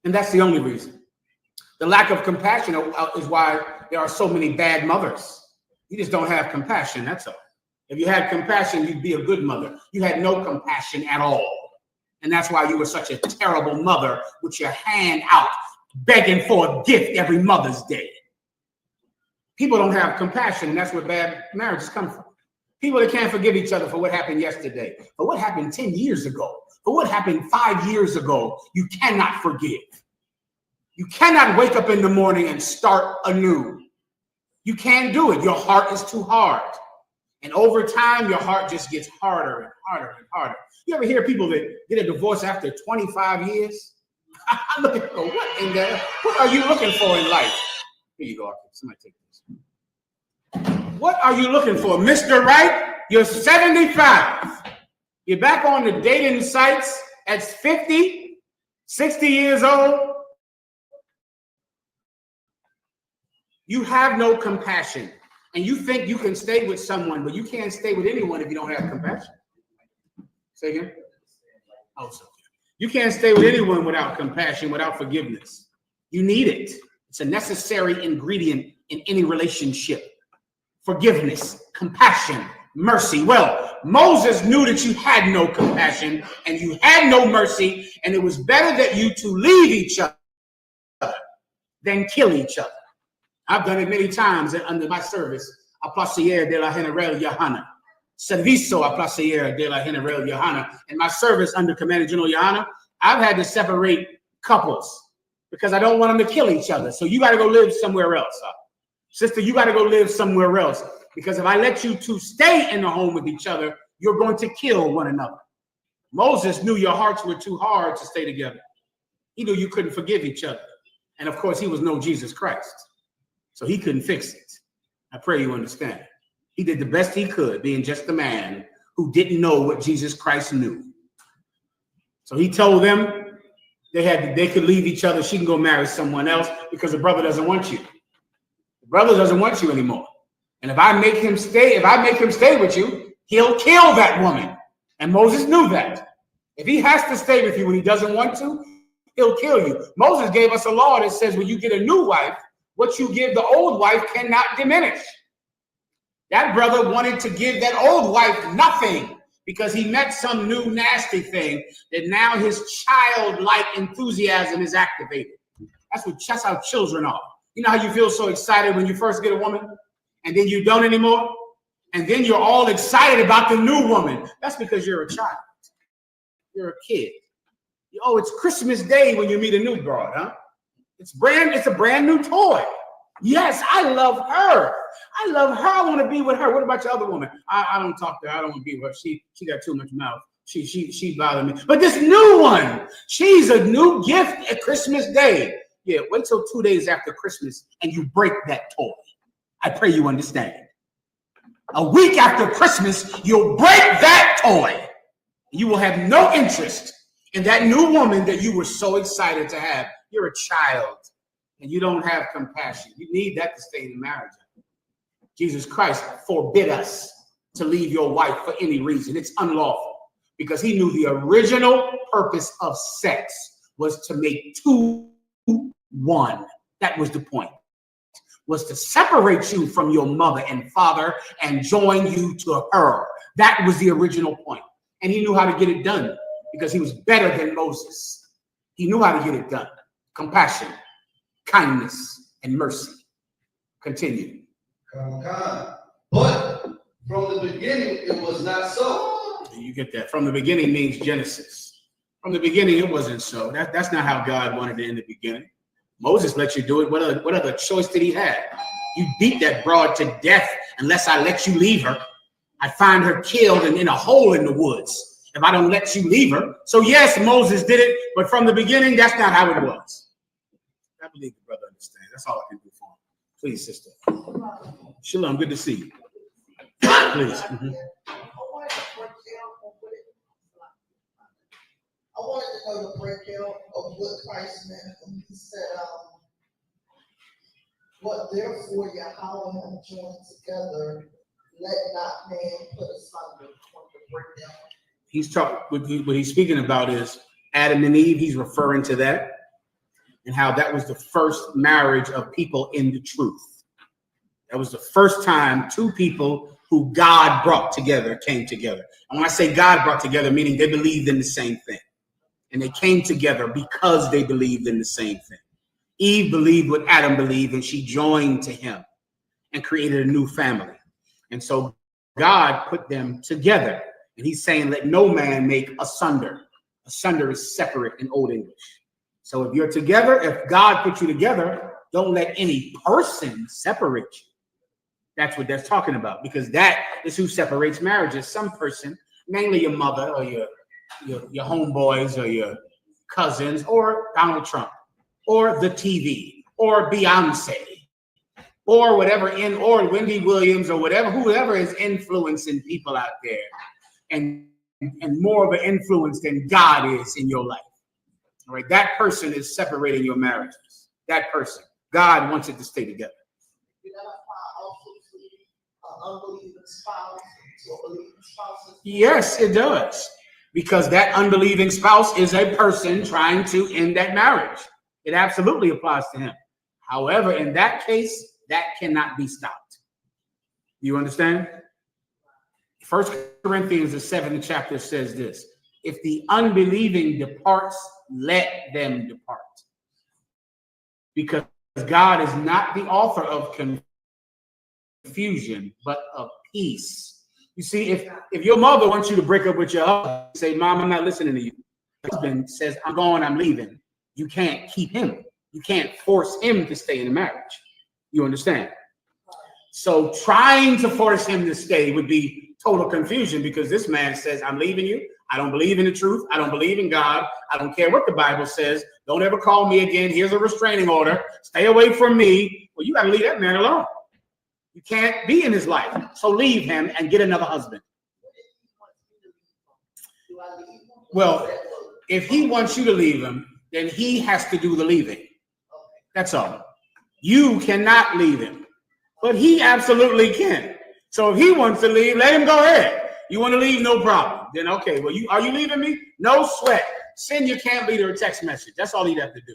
And that's the only reason. The lack of compassion is why there are so many bad mothers. You just don't have compassion, that's all. If you had compassion, you'd be a good mother. You had no compassion at all. And that's why you were such a terrible mother with your hand out, begging for a gift every Mother's Day. People don't have compassion, and that's where bad marriages come from. People that can't forgive each other for what happened yesterday, for what happened 10 years ago, for what happened 5 years ago. You cannot forgive. You cannot wake up in the morning and start anew. You can't do it. Your heart is too hard. And over time, your heart just gets harder and harder and harder. You ever hear people that get a divorce after 25 years? I look at what in there? What are you looking for in life? Here you go. Somebody take this. What are you looking for? Mr. Right, you're 75. You're back on the dating sites at 50, 60 years old. You have no compassion. And you think you can stay with someone, but you can't stay with anyone if you don't have compassion. Say again? Oh, so you can't stay with anyone without compassion, without forgiveness. You need it. It's a necessary ingredient in any relationship. Forgiveness, compassion, mercy. Well, Moses knew that you had no compassion and you had no mercy, and it was better that you two leave each other than kill each other. I've done it many times under my service. A placer de la General Johanna. Servicio a placer de la General Johanna. In my service under Commander General Johanna, I've had to separate couples because I don't want them to kill each other. So you got to go live somewhere else. Sister, you got to go live somewhere else. Because if I let you two stay in the home with each other, you're going to kill one another. Moses knew your hearts were too hard to stay together. He knew you couldn't forgive each other. And of course, he was no Jesus Christ. So he couldn't fix it. I pray you understand. He did the best he could, being just a man who didn't know what Jesus Christ knew. So he told them they could leave each other. She can go marry someone else because the brother doesn't want you. The brother doesn't want you anymore. And if I make him stay with you, he'll kill that woman. And Moses knew that. If he has to stay with you when he doesn't want to, he'll kill you. Moses gave us a law that says when you get a new wife, what you give the old wife cannot diminish. That brother wanted to give that old wife nothing because he met some new nasty thing that now his childlike enthusiasm is activated. That's how children are. You know how you feel so excited when you first get a woman and then you don't anymore? And then you're all excited about the new woman. That's because you're a child. You're a kid. Oh, it's Christmas Day when you meet a new broad, huh? It's a brand new toy. Yes, I love her. I love her. I want to be with her. What about your other woman? I don't talk to her. I don't want to be with her. She got too much mouth. She bothered me. But this new one, she's a new gift at Christmas Day. Yeah, wait till 2 days after Christmas and you break that toy. I pray you understand. A week after Christmas, you'll break that toy. You will have no interest in that new woman that you were so excited to have. You're a child and you don't have compassion. You need that to stay in marriage. Jesus Christ forbid us to leave your wife for any reason. It's unlawful because he knew the original purpose of sex was to make two one. That was the point. Was to separate you from your mother and father and join you to her. That was the original point. And he knew how to get it done because he was better than Moses. He knew how to get it done. Compassion, kindness, and mercy. Continue. But from the beginning, it was not so. You get that. From the beginning means Genesis. From the beginning, it wasn't so. That's not how God wanted it in the beginning. Moses let you do it. What other choice did he have? You beat that broad to death unless I let you leave her. I find her killed and in a hole in the woods if I don't let you leave her. So yes, Moses did it, but from the beginning, that's not how it was. I believe the brother understands. That's all I can do for him. Please, sister. Shalom, good to see you. Please. Mm-hmm. I wanted to know the breakdown of what Christ meant when he said, what therefore Yahweh have joined together, let not man put asunder. Breakdown. He's talking, what he's speaking about is Adam and Eve. He's referring to that and how that was the first marriage of people in the truth. That was the first time two people who God brought together came together. And when I say God brought together, meaning they believed in the same thing. And they came together because they believed in the same thing. Eve believed what Adam believed, and she joined to him and created a new family. And so God put them together. And he's saying, let no man make asunder. Asunder is separate in Old English. So if you're together, if God put you together, don't let any person separate you. That's what that's talking about, because that is who separates marriages. Some person, mainly your mother or your homeboys or your cousins or Donald Trump or the TV or Beyonce or whatever, or Wendy Williams or whatever, whoever is influencing people out there, and more of an influence than God is in your life. All right, that person is separating your marriages. That person, God wants it to stay together. Yes, it does. Because that unbelieving spouse is a person trying to end that marriage. It absolutely applies to him. However, in that case, that cannot be stopped. You understand? 1 Corinthians, the 7th chapter says this: if the unbelieving departs, let them depart. Because God is not the author of confusion, but of peace. You see, if your mother wants you to break up with your husband, say, Mom, I'm not listening to you. Your husband says, I'm going, I'm leaving. You can't keep him. You can't force him to stay in the marriage. You understand? So trying to force him to stay would be total confusion, because this man says, I'm leaving you. I don't believe in the truth. I don't believe in God. I don't care what the Bible says. Don't ever call me again. Here's a restraining order. Stay away from me. Well, you got to leave that man alone. You can't be in his life. So leave him and get another husband. Well, if he wants you to leave him, then he has to do the leaving. That's all. You cannot leave him, but he absolutely can. So if he wants to leave, let him go ahead. You want to leave, no problem. Then okay, well, are you leaving me? No sweat. Send your camp leader a text message. That's all he'd have to do.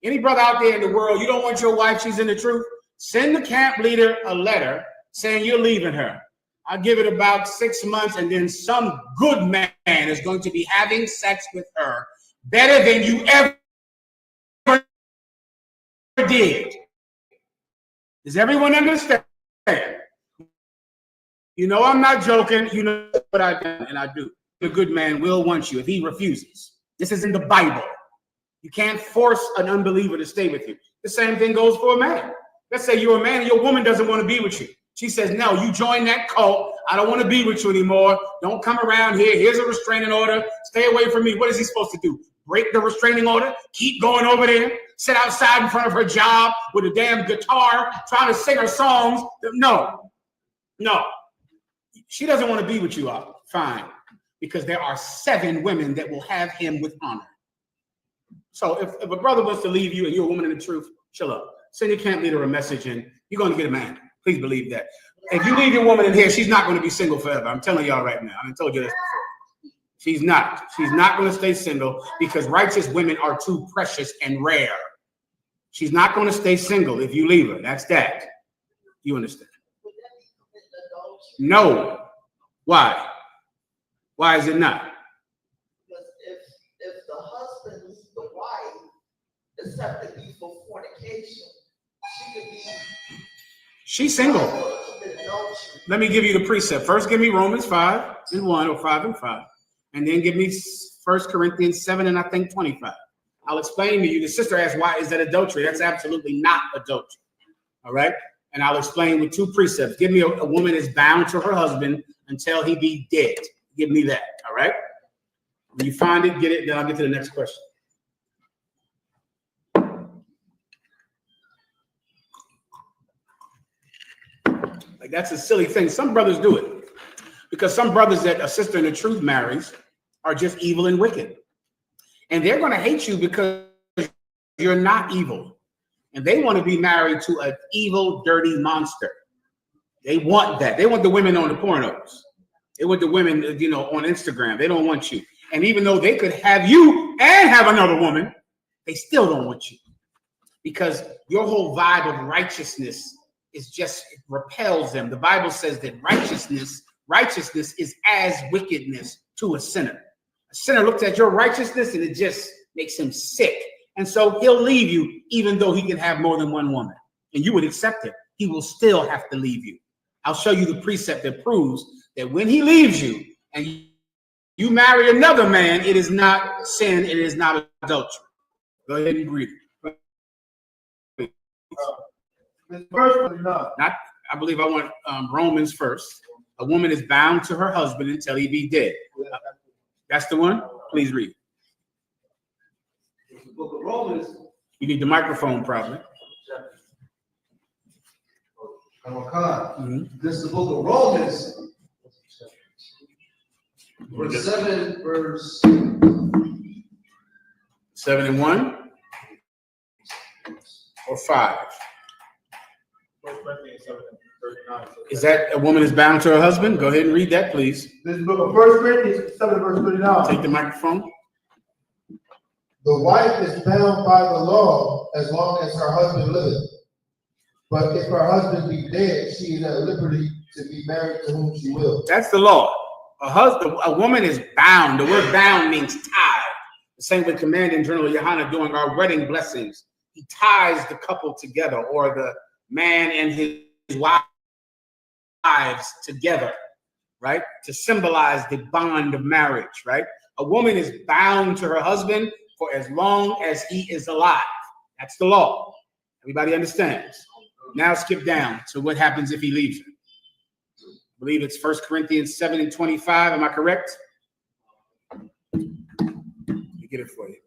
Any brother out there in the world, you don't want your wife, she's in the truth, send the camp leader a letter saying you're leaving her. I'll give it about 6 months, and then some good man is going to be having sex with her better than you ever did. Does everyone understand? You know I'm not joking. You know what I do, and I do. The good man will want you if he refuses. This is in the Bible. You can't force an unbeliever to stay with you. The same thing goes for a man. Let's say you're a man and your woman doesn't want to be with you. She says, no, you join that cult. I don't want to be with you anymore. Don't come around here. Here's a restraining order. Stay away from me. What is he supposed to do? Break the restraining order? Keep going over there? Sit outside in front of her job with a damn guitar trying to sing her songs? No. She doesn't want to be with you. Fine. Because there are 7 women that will have him with honor. So if a brother wants to leave you and you're a woman in the truth, chill up. Send your camp leader a message and you're going to get a man. Please believe that. If you leave your woman in here, she's not going to be single forever. I'm telling y'all right now. I told you this before. She's not. She's not going to stay single because righteous women are too precious and rare. She's not going to stay single if you leave her. That's that. You understand? No. Why? Why is it not? Because if the husband leaves the wife, except to be for fornication, she could be. She's single. Let me give you the precept. First, give me Romans 5:1 or 5:5, and then give me 1 Corinthians 7 and I think 25. I'll explain to you. The sister asked, "Why is that adultery?" That's absolutely not adultery. All right, and I'll explain with 2 precepts. Give me a woman is bound to her husband until he be dead. Give me that. All right. When you find it, get it. Then I'll get to the next question. Like, that's a silly thing. Some brothers do it because some brothers that a sister in the truth marries are just evil and wicked. And they're going to hate you because you're not evil. And they want to be married to an evil, dirty monster. They want that. They want the women on the pornos. They want the women, on Instagram. They don't want you. And even though they could have you and have another woman, they still don't want you. Because your whole vibe of righteousness is just, it repels them. The Bible says that righteousness is as wickedness to a sinner. A sinner looks at your righteousness and it just makes him sick. And so he'll leave you even though he can have more than one woman. And you would accept it. He will still have to leave you. I'll show you the precept that proves that when he leaves you and you marry another man, it is not sin, it is not adultery. Go ahead and read it. I believe I want Romans first. A woman is bound to her husband until he be dead. That's the one? Please read. The book of Romans. You need the microphone, probably. This is the book of Romans. Verse 7, verse 7 and 1 or 5. Is that a woman is bound to her husband? Go ahead and read that, please. This is the book of 1 Corinthians 7, verse 39. Take the microphone. The wife is bound by the law as long as her husband liveth. But if her husband be dead, she is at liberty to be married to whom she will. That's the law. A woman is bound. The word bound means tied. The same with Commanding General Yohana during our wedding blessings. He ties the couple together, or the man and his wives together, right? To symbolize the bond of marriage, right? A woman is bound to her husband for as long as he is alive. That's the law. Everybody understands? Now skip down to what happens if he leaves her. I believe it's 1 Corinthians 7 and 25. Am I correct? Let me get it for you.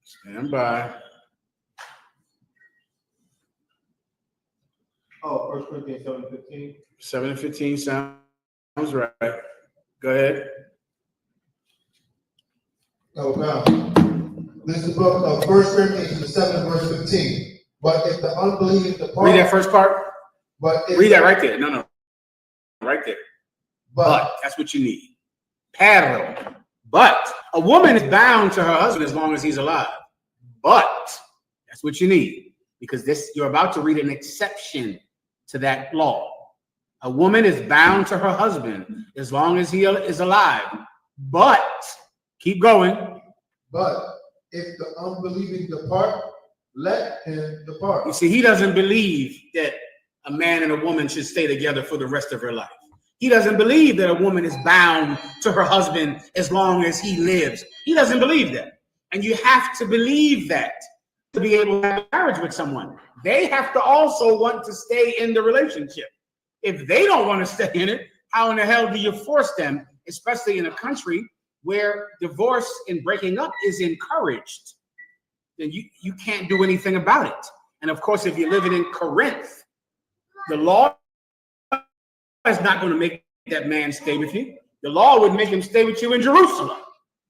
Stand by. Oh, 1 Corinthians 7 and 15. 7 and 15 sounds right. Go ahead. Oh, no. This is the book of 1 Corinthians 7, verse 15. But if the unbelieving depart. Read that first part. Read that right there. No. Right there. But that's what you need. Pero. But a woman is bound to her husband as long as he's alive. But that's what you need. Because you're about to read an exception to that law. A woman is bound to her husband as long as he is alive. But, keep going. But if the unbelieving depart, let him depart. You see, he doesn't believe that a man and a woman should stay together for the rest of her life. He doesn't believe that a woman is bound to her husband as long as he lives. He doesn't believe that. And you have to believe that to be able to have a marriage with someone. They have to also want to stay in the relationship. If they don't want to stay in it, how in the hell do you force them, especially in a country where divorce and breaking up is encouraged? Then you can't do anything about it. And of course, if you're living in Corinth, the law is not going to make that man stay with you. The law would make him stay with you in Jerusalem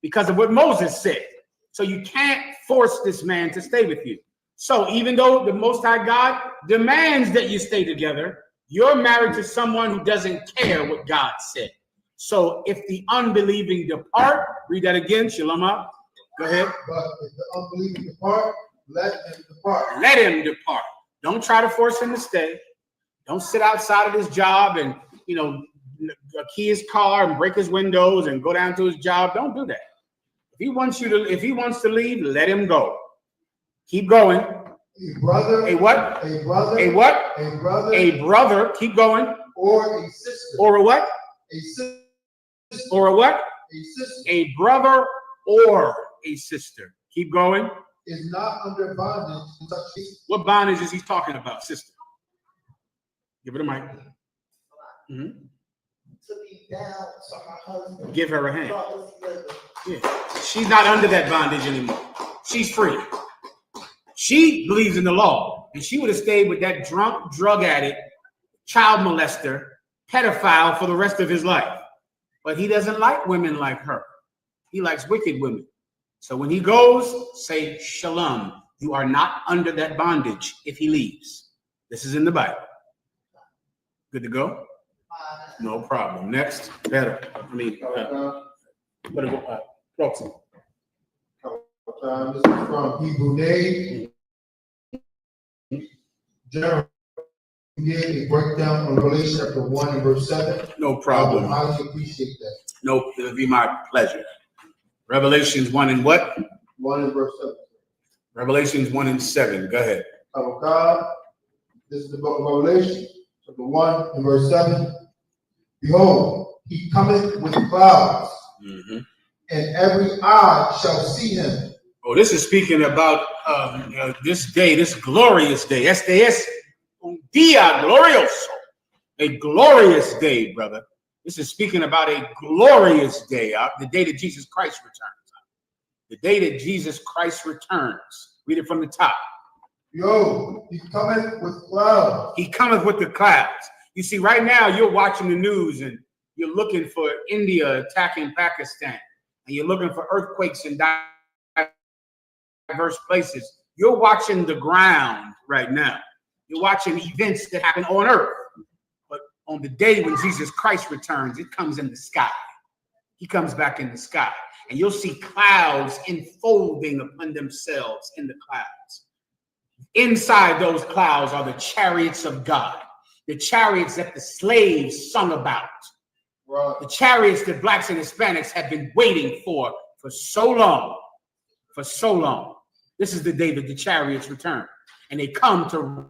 because of what Moses said. So you can't force this man to stay with you. So even though the Most High God demands that you stay together, you're married to someone who doesn't care what God said. So if the unbelieving depart, read that again, Shalom. Go ahead. But if the unbelieving depart, let him depart. Let him depart. Don't try to force him to stay. Don't sit outside of his job and, key his car and break his windows and go down to his job. Don't do that. If he wants to leave, let him go. Keep going. A brother. A what? A brother. A what? A brother. A brother. Keep going. Or a sister. Or a what? A sister. Or a what? A sister. A brother or a sister. Keep going. Is not under bondage in such cases. What bondage is he talking about, sister? Give it a mic. Mm-hmm. To be bound to her husband. Give her a hand. Yeah. She's not under that bondage anymore. She's free. She believes in the law, and she would have stayed with that drunk, drug addict, child molester, pedophile for the rest of his life. But he doesn't like women like her. He likes wicked women. So when he goes, say shalom. You are not under that bondage if he leaves. This is in the Bible. Good to go? No problem. Next. Better. Proxy. This is from Hebrew Name. gave a breakdown on Revelation chapter 1 and verse 7. No problem. I would highly appreciate that. No, it'll be my pleasure. Revelations 1 and what? 1 and verse 7. Revelations 1 and 7. Go ahead. Oh God, this is the book of Revelation, chapter 1 and verse 7. Behold, he cometh with clouds, and every eye shall see him. Oh, this is speaking about this day, this glorious day. Este es un día glorioso. A glorious day, brother. This is speaking about a glorious day, the day that Jesus Christ returns. The day that Jesus Christ returns. Read it from the top. Behold, he cometh with clouds. He cometh with the clouds. You see, right now you're watching the news and you're looking for India attacking Pakistan, and you're looking for earthquakes in diverse places. You're watching the ground right now. You're watching events that happen on earth. But on the day when Jesus Christ returns, it comes in the sky. He comes back in the sky. And you'll see clouds enfolding upon themselves in the clouds. Inside those clouds are the chariots of God. The chariots that the slaves sung about. Right. The chariots that blacks and Hispanics have been waiting for so long. For so long. This is the day that the chariots return. And they come to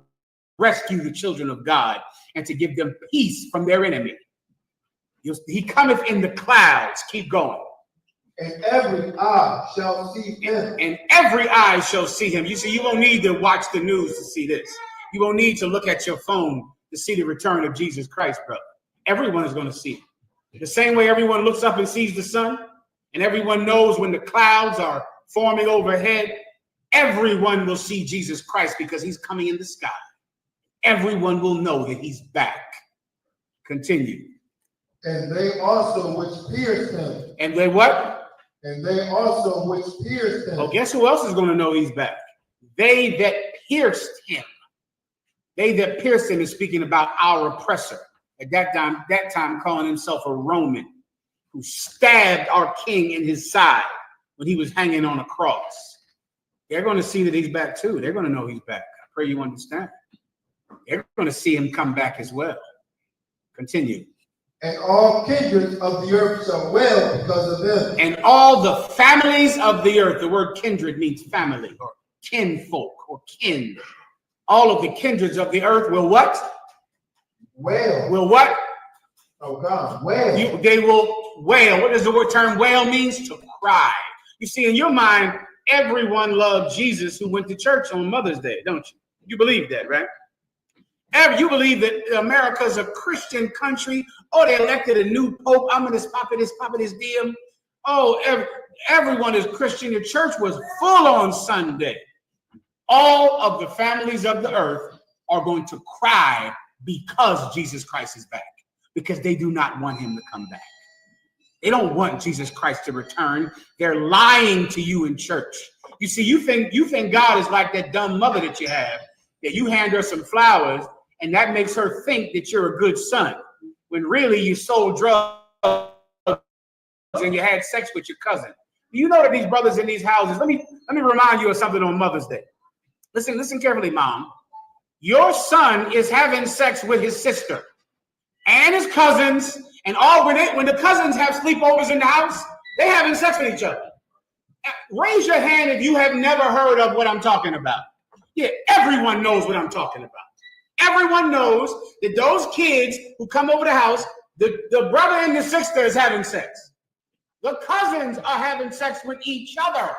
rescue the children of God and to give them peace from their enemy. He cometh in the clouds. Keep going. And every eye shall see him. And every eye shall see him. You see, you won't need to watch the news to see this. You won't need to look at your phone to see the return of Jesus Christ, brother. Everyone is going to see it. The same way everyone looks up and sees the sun, and everyone knows when the clouds are forming overhead, everyone will see Jesus Christ because he's coming in the sky. Everyone will know that he's back. Continue. And they also which pierced him. And they what? And they also which pierced him. Oh, guess who else is going to know he's back? They that pierced him. They that pierced him is speaking about our oppressor. At that time calling himself a Roman who stabbed our king in his side when he was hanging on a cross. They're going to see that he's back too. They're going to know he's back. I pray you understand. They're going to see him come back as well. Continue. And all kindreds of the earth shall wail because of them. And all the families of the earth. The word kindred means family or kinfolk or kin. All of the kindreds of the earth will what? Wail. Will what? Oh God, wail. They will wail. What does the word term wail means? To cry. You see, in your mind, everyone loved Jesus who went to church on Mother's Day, don't you? You believe that, right? You believe that America's a Christian country. Oh, they elected a new pope. I'm in this popping diem. Oh, everyone is Christian. The church was full on Sunday. All of the families of the earth are going to cry because Jesus Christ is back, because they do not want him to come back. They don't want Jesus Christ to return. They're lying to you in church. You see, you think God is like that dumb mother that you have, that you hand her some flowers and that makes her think that you're a good son, when really you sold drugs and you had sex with your cousin. You know that these brothers in these houses, let me remind you of something on Mother's Day. Listen carefully, Mom. Your son is having sex with his sister and his cousins, and all when the cousins have sleepovers in the house, they having sex with each other. Raise your hand if you have never heard of what I'm talking about. Yeah, everyone knows what I'm talking about. Everyone knows that those kids who come over the house, the brother and the sister is having sex. The cousins are having sex with each other.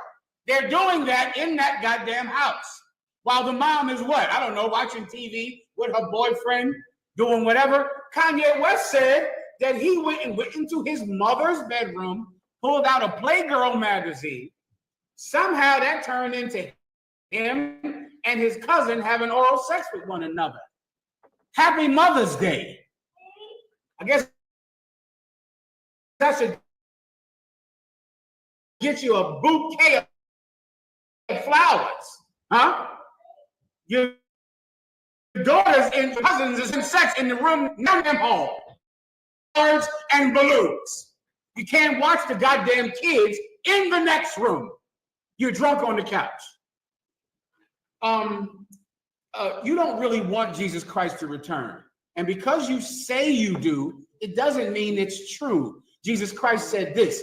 They're doing that in that goddamn house. While the mom is what? I don't know, watching TV with her boyfriend, doing whatever. Kanye West said that he went into his mother's bedroom, pulled out a Playgirl magazine. Somehow that turned into him and his cousin having oral sex with one another. Happy Mother's Day. I guess that should get you a bouquet of flowers, huh? Your daughters and cousins is in sex in the room, none them home. Cards and balloons. You can't watch the goddamn kids in the next room. You're drunk on the couch. you don't really want Jesus Christ to return. And because you say you do, it doesn't mean it's true. Jesus Christ said this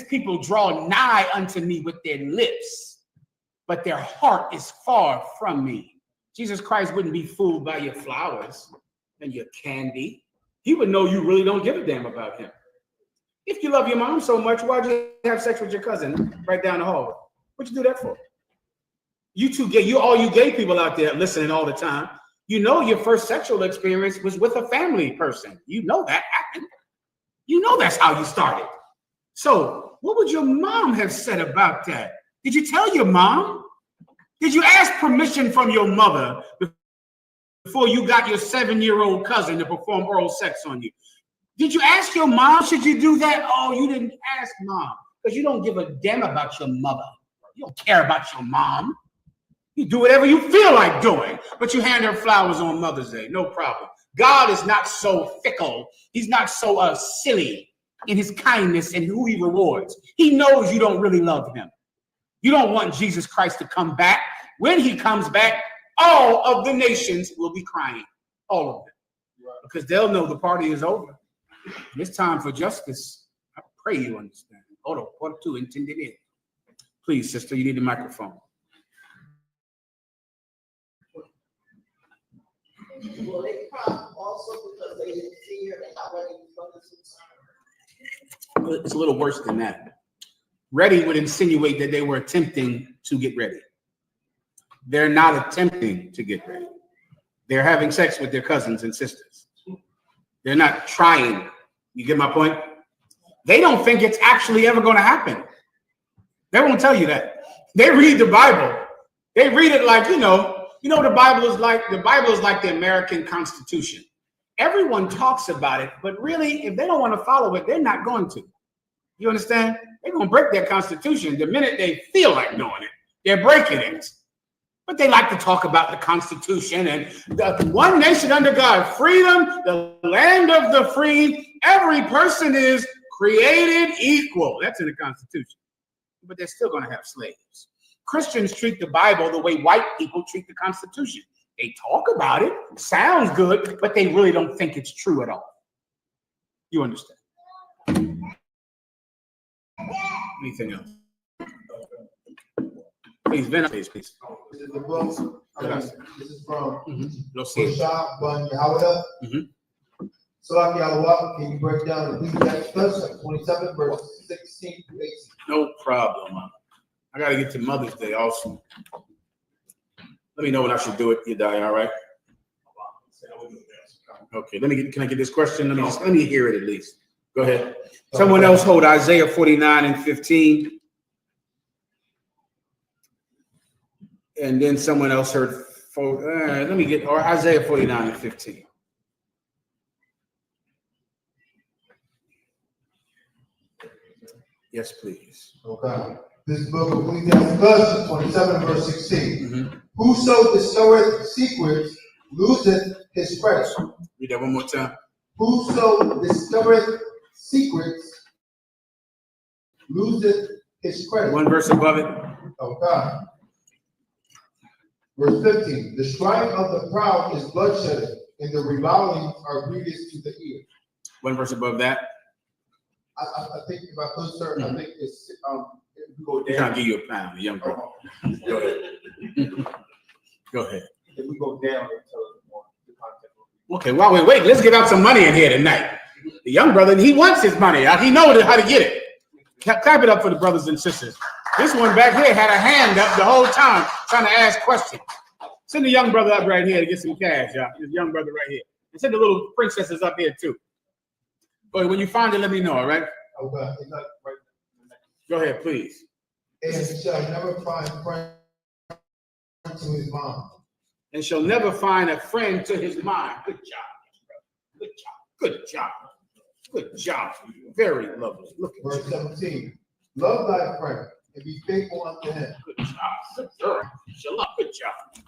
people draw nigh unto me with their lips, but their heart is far from me. Jesus Christ wouldn't be fooled by your flowers and your candy. He would know you really don't give a damn about him. If you love your mom so much, why'd you have sex with your cousin right down the hallway? What'd you do that for? You two gay, all you gay people out there listening all the time, you know your first sexual experience was with a family person. You know that happened. You know that's how you started. So what would your mom have said about that? Did you tell your mom? Did you ask permission from your mother before you got your 7-year-old cousin to perform oral sex on you? Did you ask your mom, should you do that? Oh, you didn't ask mom because you don't give a damn about your mother. You don't care about your mom. You do whatever you feel like doing, but you hand her flowers on Mother's Day, no problem. God is not so fickle. He's not so silly in his kindness and who he rewards. He knows you don't really love him. You don't want Jesus Christ to come back. When he comes back, all of the nations will be crying, all of them, because they'll know the party is over. It's time for justice. I pray you understand. Hold on, part two, intended it. Please, sister, you need the microphone. Well, they cry also because they didn't fear and not ready for this return. It's a little worse than that. Ready would insinuate that they were attempting to get ready. They're not attempting to get ready. They're having sex with their cousins and sisters. They're not trying. You get my point? They don't think it's actually ever going to happen. They won't tell you that. They read the Bible. They read it like, you know what the Bible is like? The Bible is like the American Constitution. Everyone talks about it, but really, if they don't want to follow it, they're not going to. You understand? They're going to break their Constitution the minute they feel like doing it. They're breaking it. But they like to talk about the Constitution and the one nation under God, freedom, the land of the free. Every person is created equal. That's in the Constitution. But they're still going to have slaves. Christians treat the Bible the way white people treat the Constitution. They talk about it, sounds good, but they really don't think it's true at all. You understand? Anything else? Please, Vin, please. This is the book. This is from Rashad Ben Yehuda. So, can you break down the Ecclesiastes 27 verse 16 to 18? No problem. I got to get to Mother's Day also. Let me know when I should do it. You die, all right? Okay. Can I get this question? Let me hear it at least. Go ahead. Someone else hold Isaiah 49 and 15. And then someone else heard, Isaiah 49 and 15. Yes, please. Okay. This book of Ecclesiastes 27 verse 16. Whoso discovereth secrets loseth his credit. Read that one more time. Whoso discovereth secrets loseth his credit. One verse above it. Okay. Verse 15. The strife of the proud is bloodshed, and the revilings are grievous to the ear. One verse above that. I think if I could, sir, I think it's if we go They're down. trying to give you a pound, young brother. Go ahead. Go ahead. If we go down until the content. Okay, while we wait, let's give out some money in here tonight. The young brother, he wants his money. He knows how to get it. Clap it up for the brothers and sisters. This one back here had a hand up the whole time trying to ask questions. Send the young brother up right here to get some cash, y'all. This young brother right here. And send the little princesses up here too. But when you find it, let me know, all right? Okay. It's not right. Go ahead, please. And shall never find friend to his mom. And shall never find a friend to his mind. Good job. Good job. Good job. Good job. Very lovely. Look at Verse you. 17. Love thy friend and be faithful unto him. Good job. Good job. Shalom. Good job.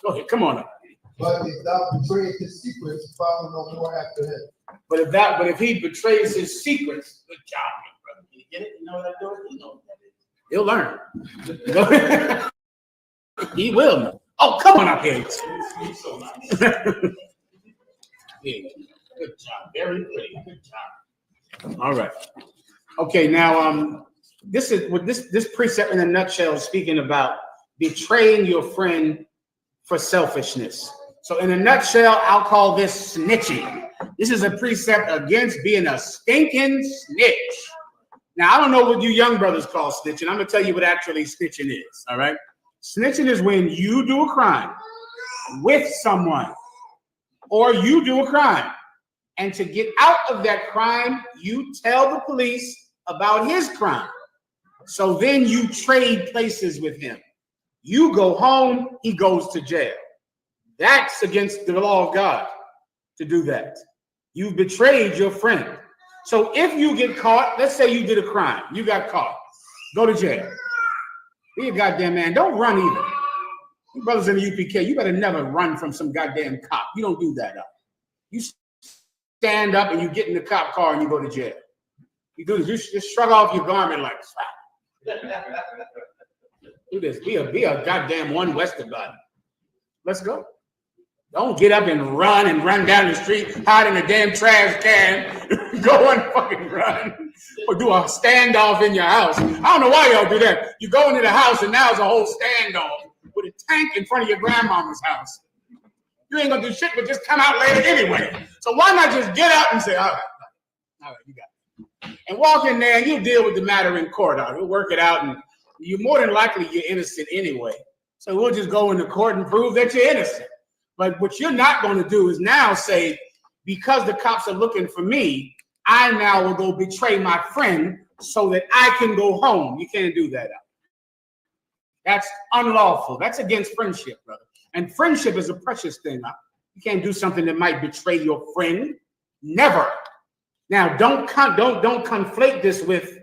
Go ahead. Come on up. But if thou betrayest his secrets, follow no more after him. But if he betrays his secrets, good job, my brother. You get it? You know what I'm doing? You know what that is. He'll learn. He will know. Oh, come on up here. Yeah, good job. Very pretty. Good job. All right. Okay, now this is what this precept in a nutshell is speaking about betraying your friend for selfishness. So in a nutshell, I'll call this snitching. This is a precept against being a stinking snitch. Now, I don't know what you young brothers call snitching. I'm gonna tell you what actually snitching is, all right? Snitching is when you do a crime with someone, or you do a crime, and to get out of that crime, you tell the police about his crime. So then you trade places with him. You go home, he goes to jail. That's against the law of God to do that. You've betrayed your friend. So if you get caught, let's say you did a crime, you got caught, go to jail. Be a goddamn man, don't run either. You brothers in the UPK, you better never run from some goddamn cop. You don't do that up. You stand up and you get in the cop car and you go to jail. You do this, you just shrug off your garment like, do this, be a goddamn one West about it. Let's go. Don't get up and run down the street, hide in a damn trash can, go and fucking run, or do a standoff in your house. I don't know why y'all do that. You go into the house and now it's a whole standoff with a tank in front of your grandmama's house. You ain't gonna do shit but just come out later anyway. So why not just get up and say, all right, you got it. And walk in there and you'll deal with the matter in court. We'll work it out, and you're more than likely you're innocent anyway. So we'll just go into court and prove that you're innocent. But what you're not going to do is now say, because the cops are looking for me, I now will go betray my friend so that I can go home. You can't do that. That's unlawful. That's against friendship, brother. And friendship is a precious thing. You can't do something that might betray your friend. Never. Now, don't conflate this with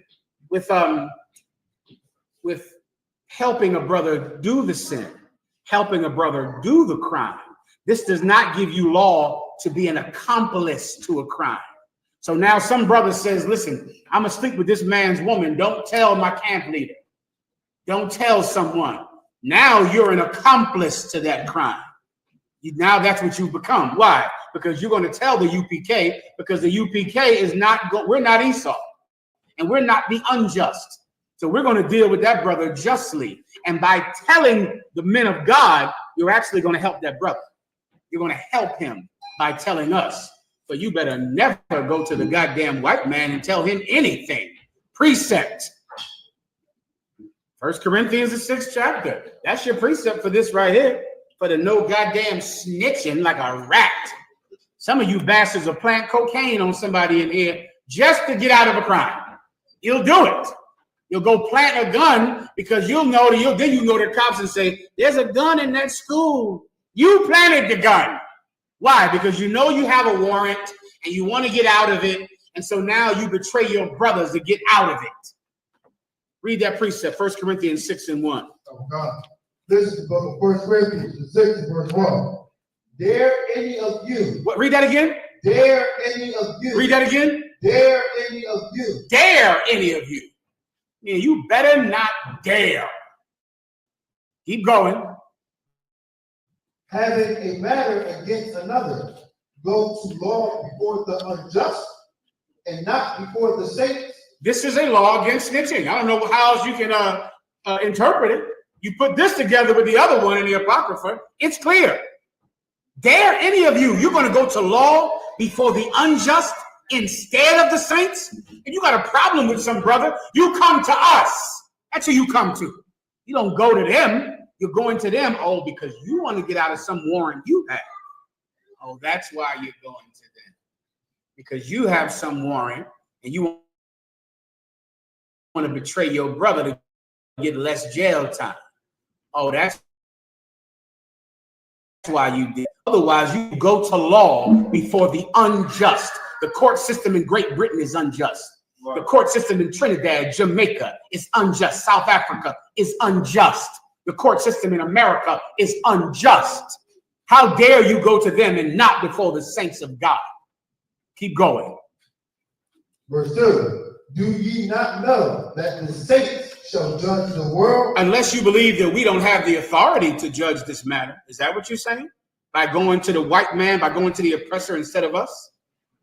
helping a brother do the sin, helping a brother do the crime. This does not give you law to be an accomplice to a crime. So now some brother says, listen, I'm gonna sleep with this man's woman. Don't tell my camp leader. Don't tell someone. Now you're an accomplice to that crime. Now that's what you've become. Why? Because you're going to tell the UPK, because the UPK is we're not Esau, and we're not the unjust. So we're going to deal with that brother justly. And by telling the men of God, you're actually going to help that brother. You're going to help him by telling us. So you better never go to the goddamn white man and tell him anything. Precept. 1 Corinthians, the 6th chapter. That's your precept for this right here. For the no goddamn snitching like a rat. Some of you bastards will plant cocaine on somebody in here just to get out of a crime. You'll do it. You'll go plant a gun because then you go to the cops and say, there's a gun in that school. You planted the gun. Why? Because you know you have a warrant and you want to get out of it. And so now you betray your brothers to get out of it. Read that precept, 1 Corinthians 6:1. Oh God. This is the book of 1 Corinthians 6 verse 1. Dare any of you. What? Read that again. Dare any of you. Read that again. Dare any of you. Dare any of you. Yeah, you better not dare. Keep going. Having a matter against another, go to law before the unjust and not before the saints. This is a law against snitching. I don't know how else you can interpret it. You put this together with the other one in the Apocrypha, it's clear. Dare any of you, you're going to go to law before the unjust instead of the saints? And you got a problem with some brother, you come to us. That's who you come to. You don't go to them. You're going to them, because you want to get out of some warrant you have. Oh, that's why you're going to them. Because you have some warrant and you want to betray your brother to get less jail time. Oh, that's why you did. Otherwise, you go to law before the unjust. The court system in Great Britain is unjust. Right. The court system in Trinidad, Jamaica is unjust. South Africa is unjust. The court system in America is unjust. How dare you go to them and not before the saints of God? Keep going. Verse 2. Do ye not know that the saints shall judge the world. Unless you believe that we don't have the authority to judge this matter. Is that what you're saying? By going to the white man, by going to the oppressor instead of us?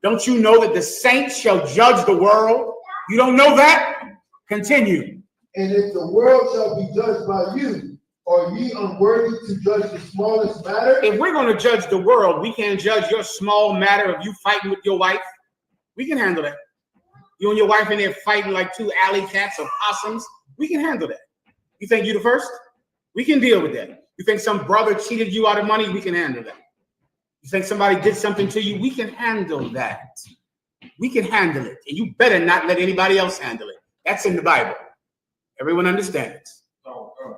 Don't you know that the saints shall judge the world? You don't know that? Continue. And if the world shall be judged by you, are ye unworthy to judge the smallest matter? If we're going to judge the world, we can't judge your small matter of you fighting with your wife. We can handle that. You and your wife in there fighting like two alley cats or possums. We can handle that. You think you the first? We can deal with that. You think some brother cheated you out of money? We can handle that. You think somebody did something to you? We can handle that. We can handle it. And you better not let anybody else handle it. That's in the Bible. Everyone understands.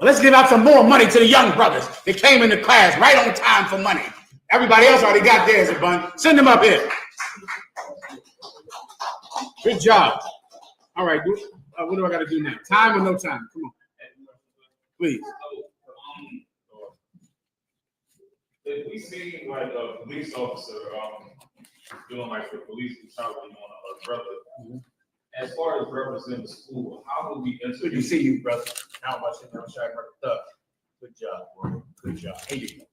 Let's give out some more money to the young brothers that came into class right on time for money. Everybody else already got theirs, a bun. Send them up here. Good job. All right. What do I got to do now? Time or no time? Come on. Please. If we see like a police officer doing like the police brutality on a brother, as far as representing the school, how would we intervene? Good to see you, brother. How about you? Good job, bro. Good job. Here you go.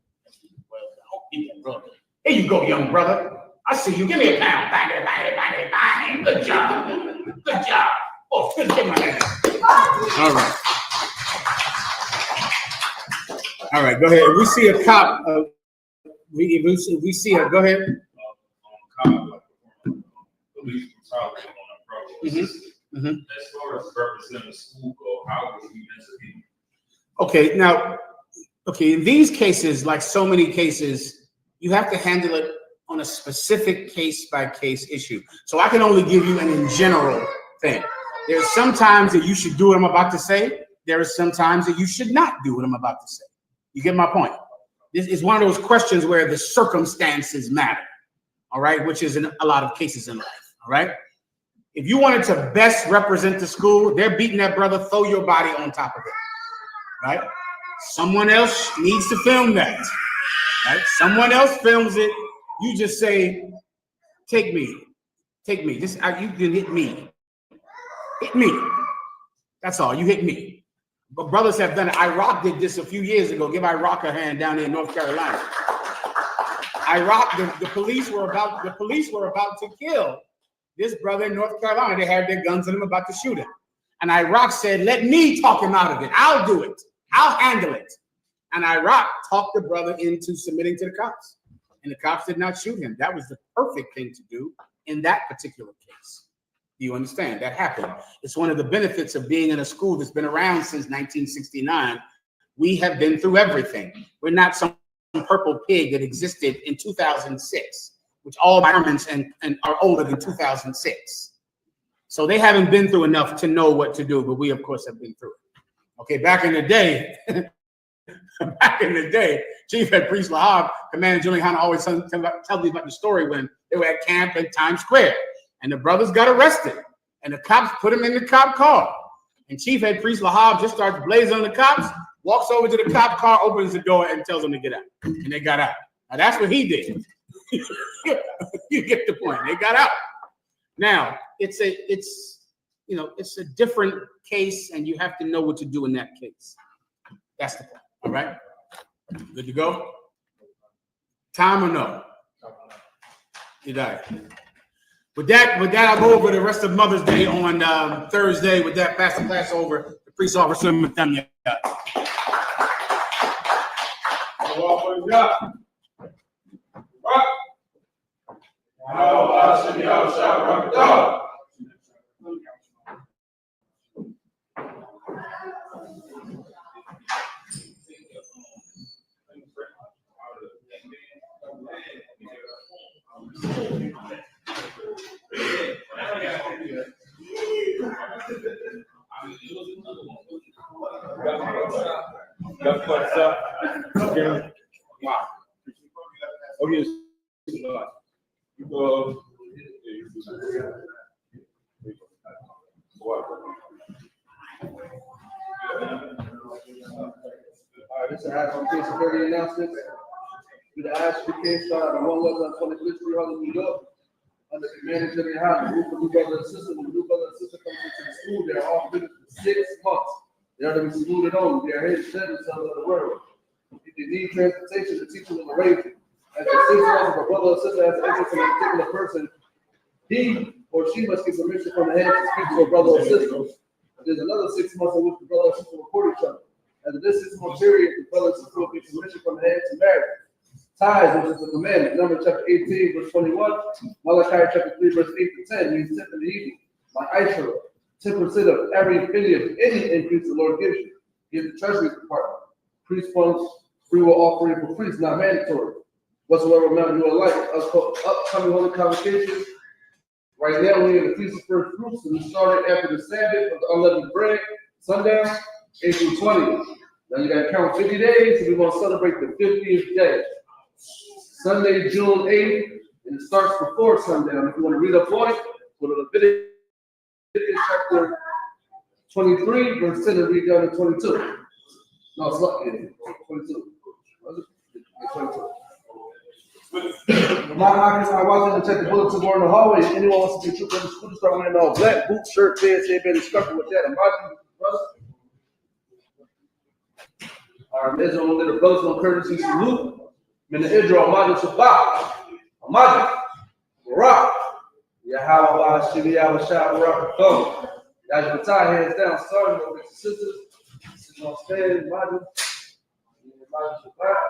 Well, here you go, young brother. I see you. Give me a pound. Bang, bang, bang, bang. Good job. Good job. Oh, good. Give my hand. All right. All right. Go ahead. If we see a cop. We see a. Go ahead. Police brutality on a brother. As far as representing the school go, how would we intervene? Okay. Now, in these cases, like so many cases, you have to handle it on a specific case-by-case issue. So I can only give you an in general thing. There's sometimes that you should do what I'm about to say. There are some times that you should not do what I'm about to say. You get my point? This is one of those questions where the circumstances matter, all right, which is in a lot of cases in life, all right? If you wanted to best represent the school, they're beating that brother, throw your body on top of it, right? Someone else needs to film that, right? Someone else films it. You just say, take me. This, you can hit me. Hit me. That's all. You hit me. But brothers have done it. Iraq did this a few years ago. Give Iraq a hand down there in North Carolina. Iraq, the police were about to kill this brother in North Carolina. They had their guns on him, about to shoot him. And Iraq said, let me talk him out of it. I'll do it. I'll handle it. And Iraq talked the brother into submitting to the cops. And the cops did not shoot him. That was the perfect thing to do in that particular case. Do you understand? That happened. It's one of the benefits of being in a school that's been around since 1969. We have been through everything. We're not some purple pig that existed in 2006, which all environments and are older than 2006. So they haven't been through enough to know what to do, but we, of course, have been through it. Okay, back in the day, Chief Head Priest Lahab, Commander Julian Hanna always tell me about the story when they were at camp in Times Square. And the brothers got arrested, and the cops put them in the cop car. And Chief Head Priest Lahab just starts blazing on the cops, walks over to the cop car, opens the door, and tells them to get out. And they got out. Now that's what he did. You get the point. They got out. Now it's a different case, and you have to know what to do in that case. That's the point. All right. Good to go. Time or no? You died. With that, I'll go over the rest of Mother's Day on Thursday. With that, pass the class over to Priest Officer Mahayaman. This is House on Case Security announcements. To the Ashby case started on 111 25th Street, Harlem, New York. Under command of Julian Hanna, group of new brother and sister. When the new brother and sister comes into the school, they're all committed for 6 months. rather be saluted only. They are his descendants of the world. If they need transportation, the teaching will arrange it. As the 6 months of a brother or sister has an interest in a particular person, he or she must get permission from the head to speak to a brother or sister. There's another 6 months in which the brother or sister will court each other. After this 6 month period, the brother or sister will get permission from the head to marry. Tithes, which is the commandment. Numbers chapter 18, verse 21. Malachi chapter 3, verse 8 to 10 means 10th in the evening. My Aisha, 10% of every penny of any increase the Lord gives you. Give the treasury department. Priest funds, free will offering for priests, not mandatory. Whatsoever amount you are like, upcoming holy convocations. Right now, we're in the Feast of First Fruits, and we started after the Sabbath of the unleavened bread, sundown, April 20th. Now you got to count 50 days, and we're going to celebrate the 50th day. Sunday, June 8th, and it starts before sundown. If you want to read up on it, go to Leviticus chapter 23, verse 10, and read down to 22. No, it's not 22. Was it? 22. My I walked in to check the bulletin board in the hallway. If anyone wants to be a trooper in the school, start wearing all black boots, shirt, pants, headband, instructor with that. Imagine, brother. Our Israel did a brothers on courtesy salute. Min Israel, Imagine Shabbat. Imagine. Barak. Yahweh, Shili, Yahweh, Shah, Barak, Thumb. Yahweh, tie hands down, starting with the sisters. Sisters on stand, Imagine. Imagine Shabbat.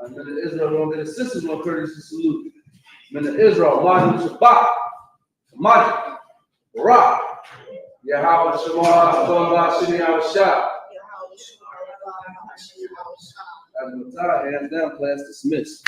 And then the Israel will get a sisters on courtesy salute. Then the Israel, Imagine Shabbat, Imagine, Barak, Yahweh Shemar, Thumba, Shini, Yahweh Shah. As the hands down, class dismissed.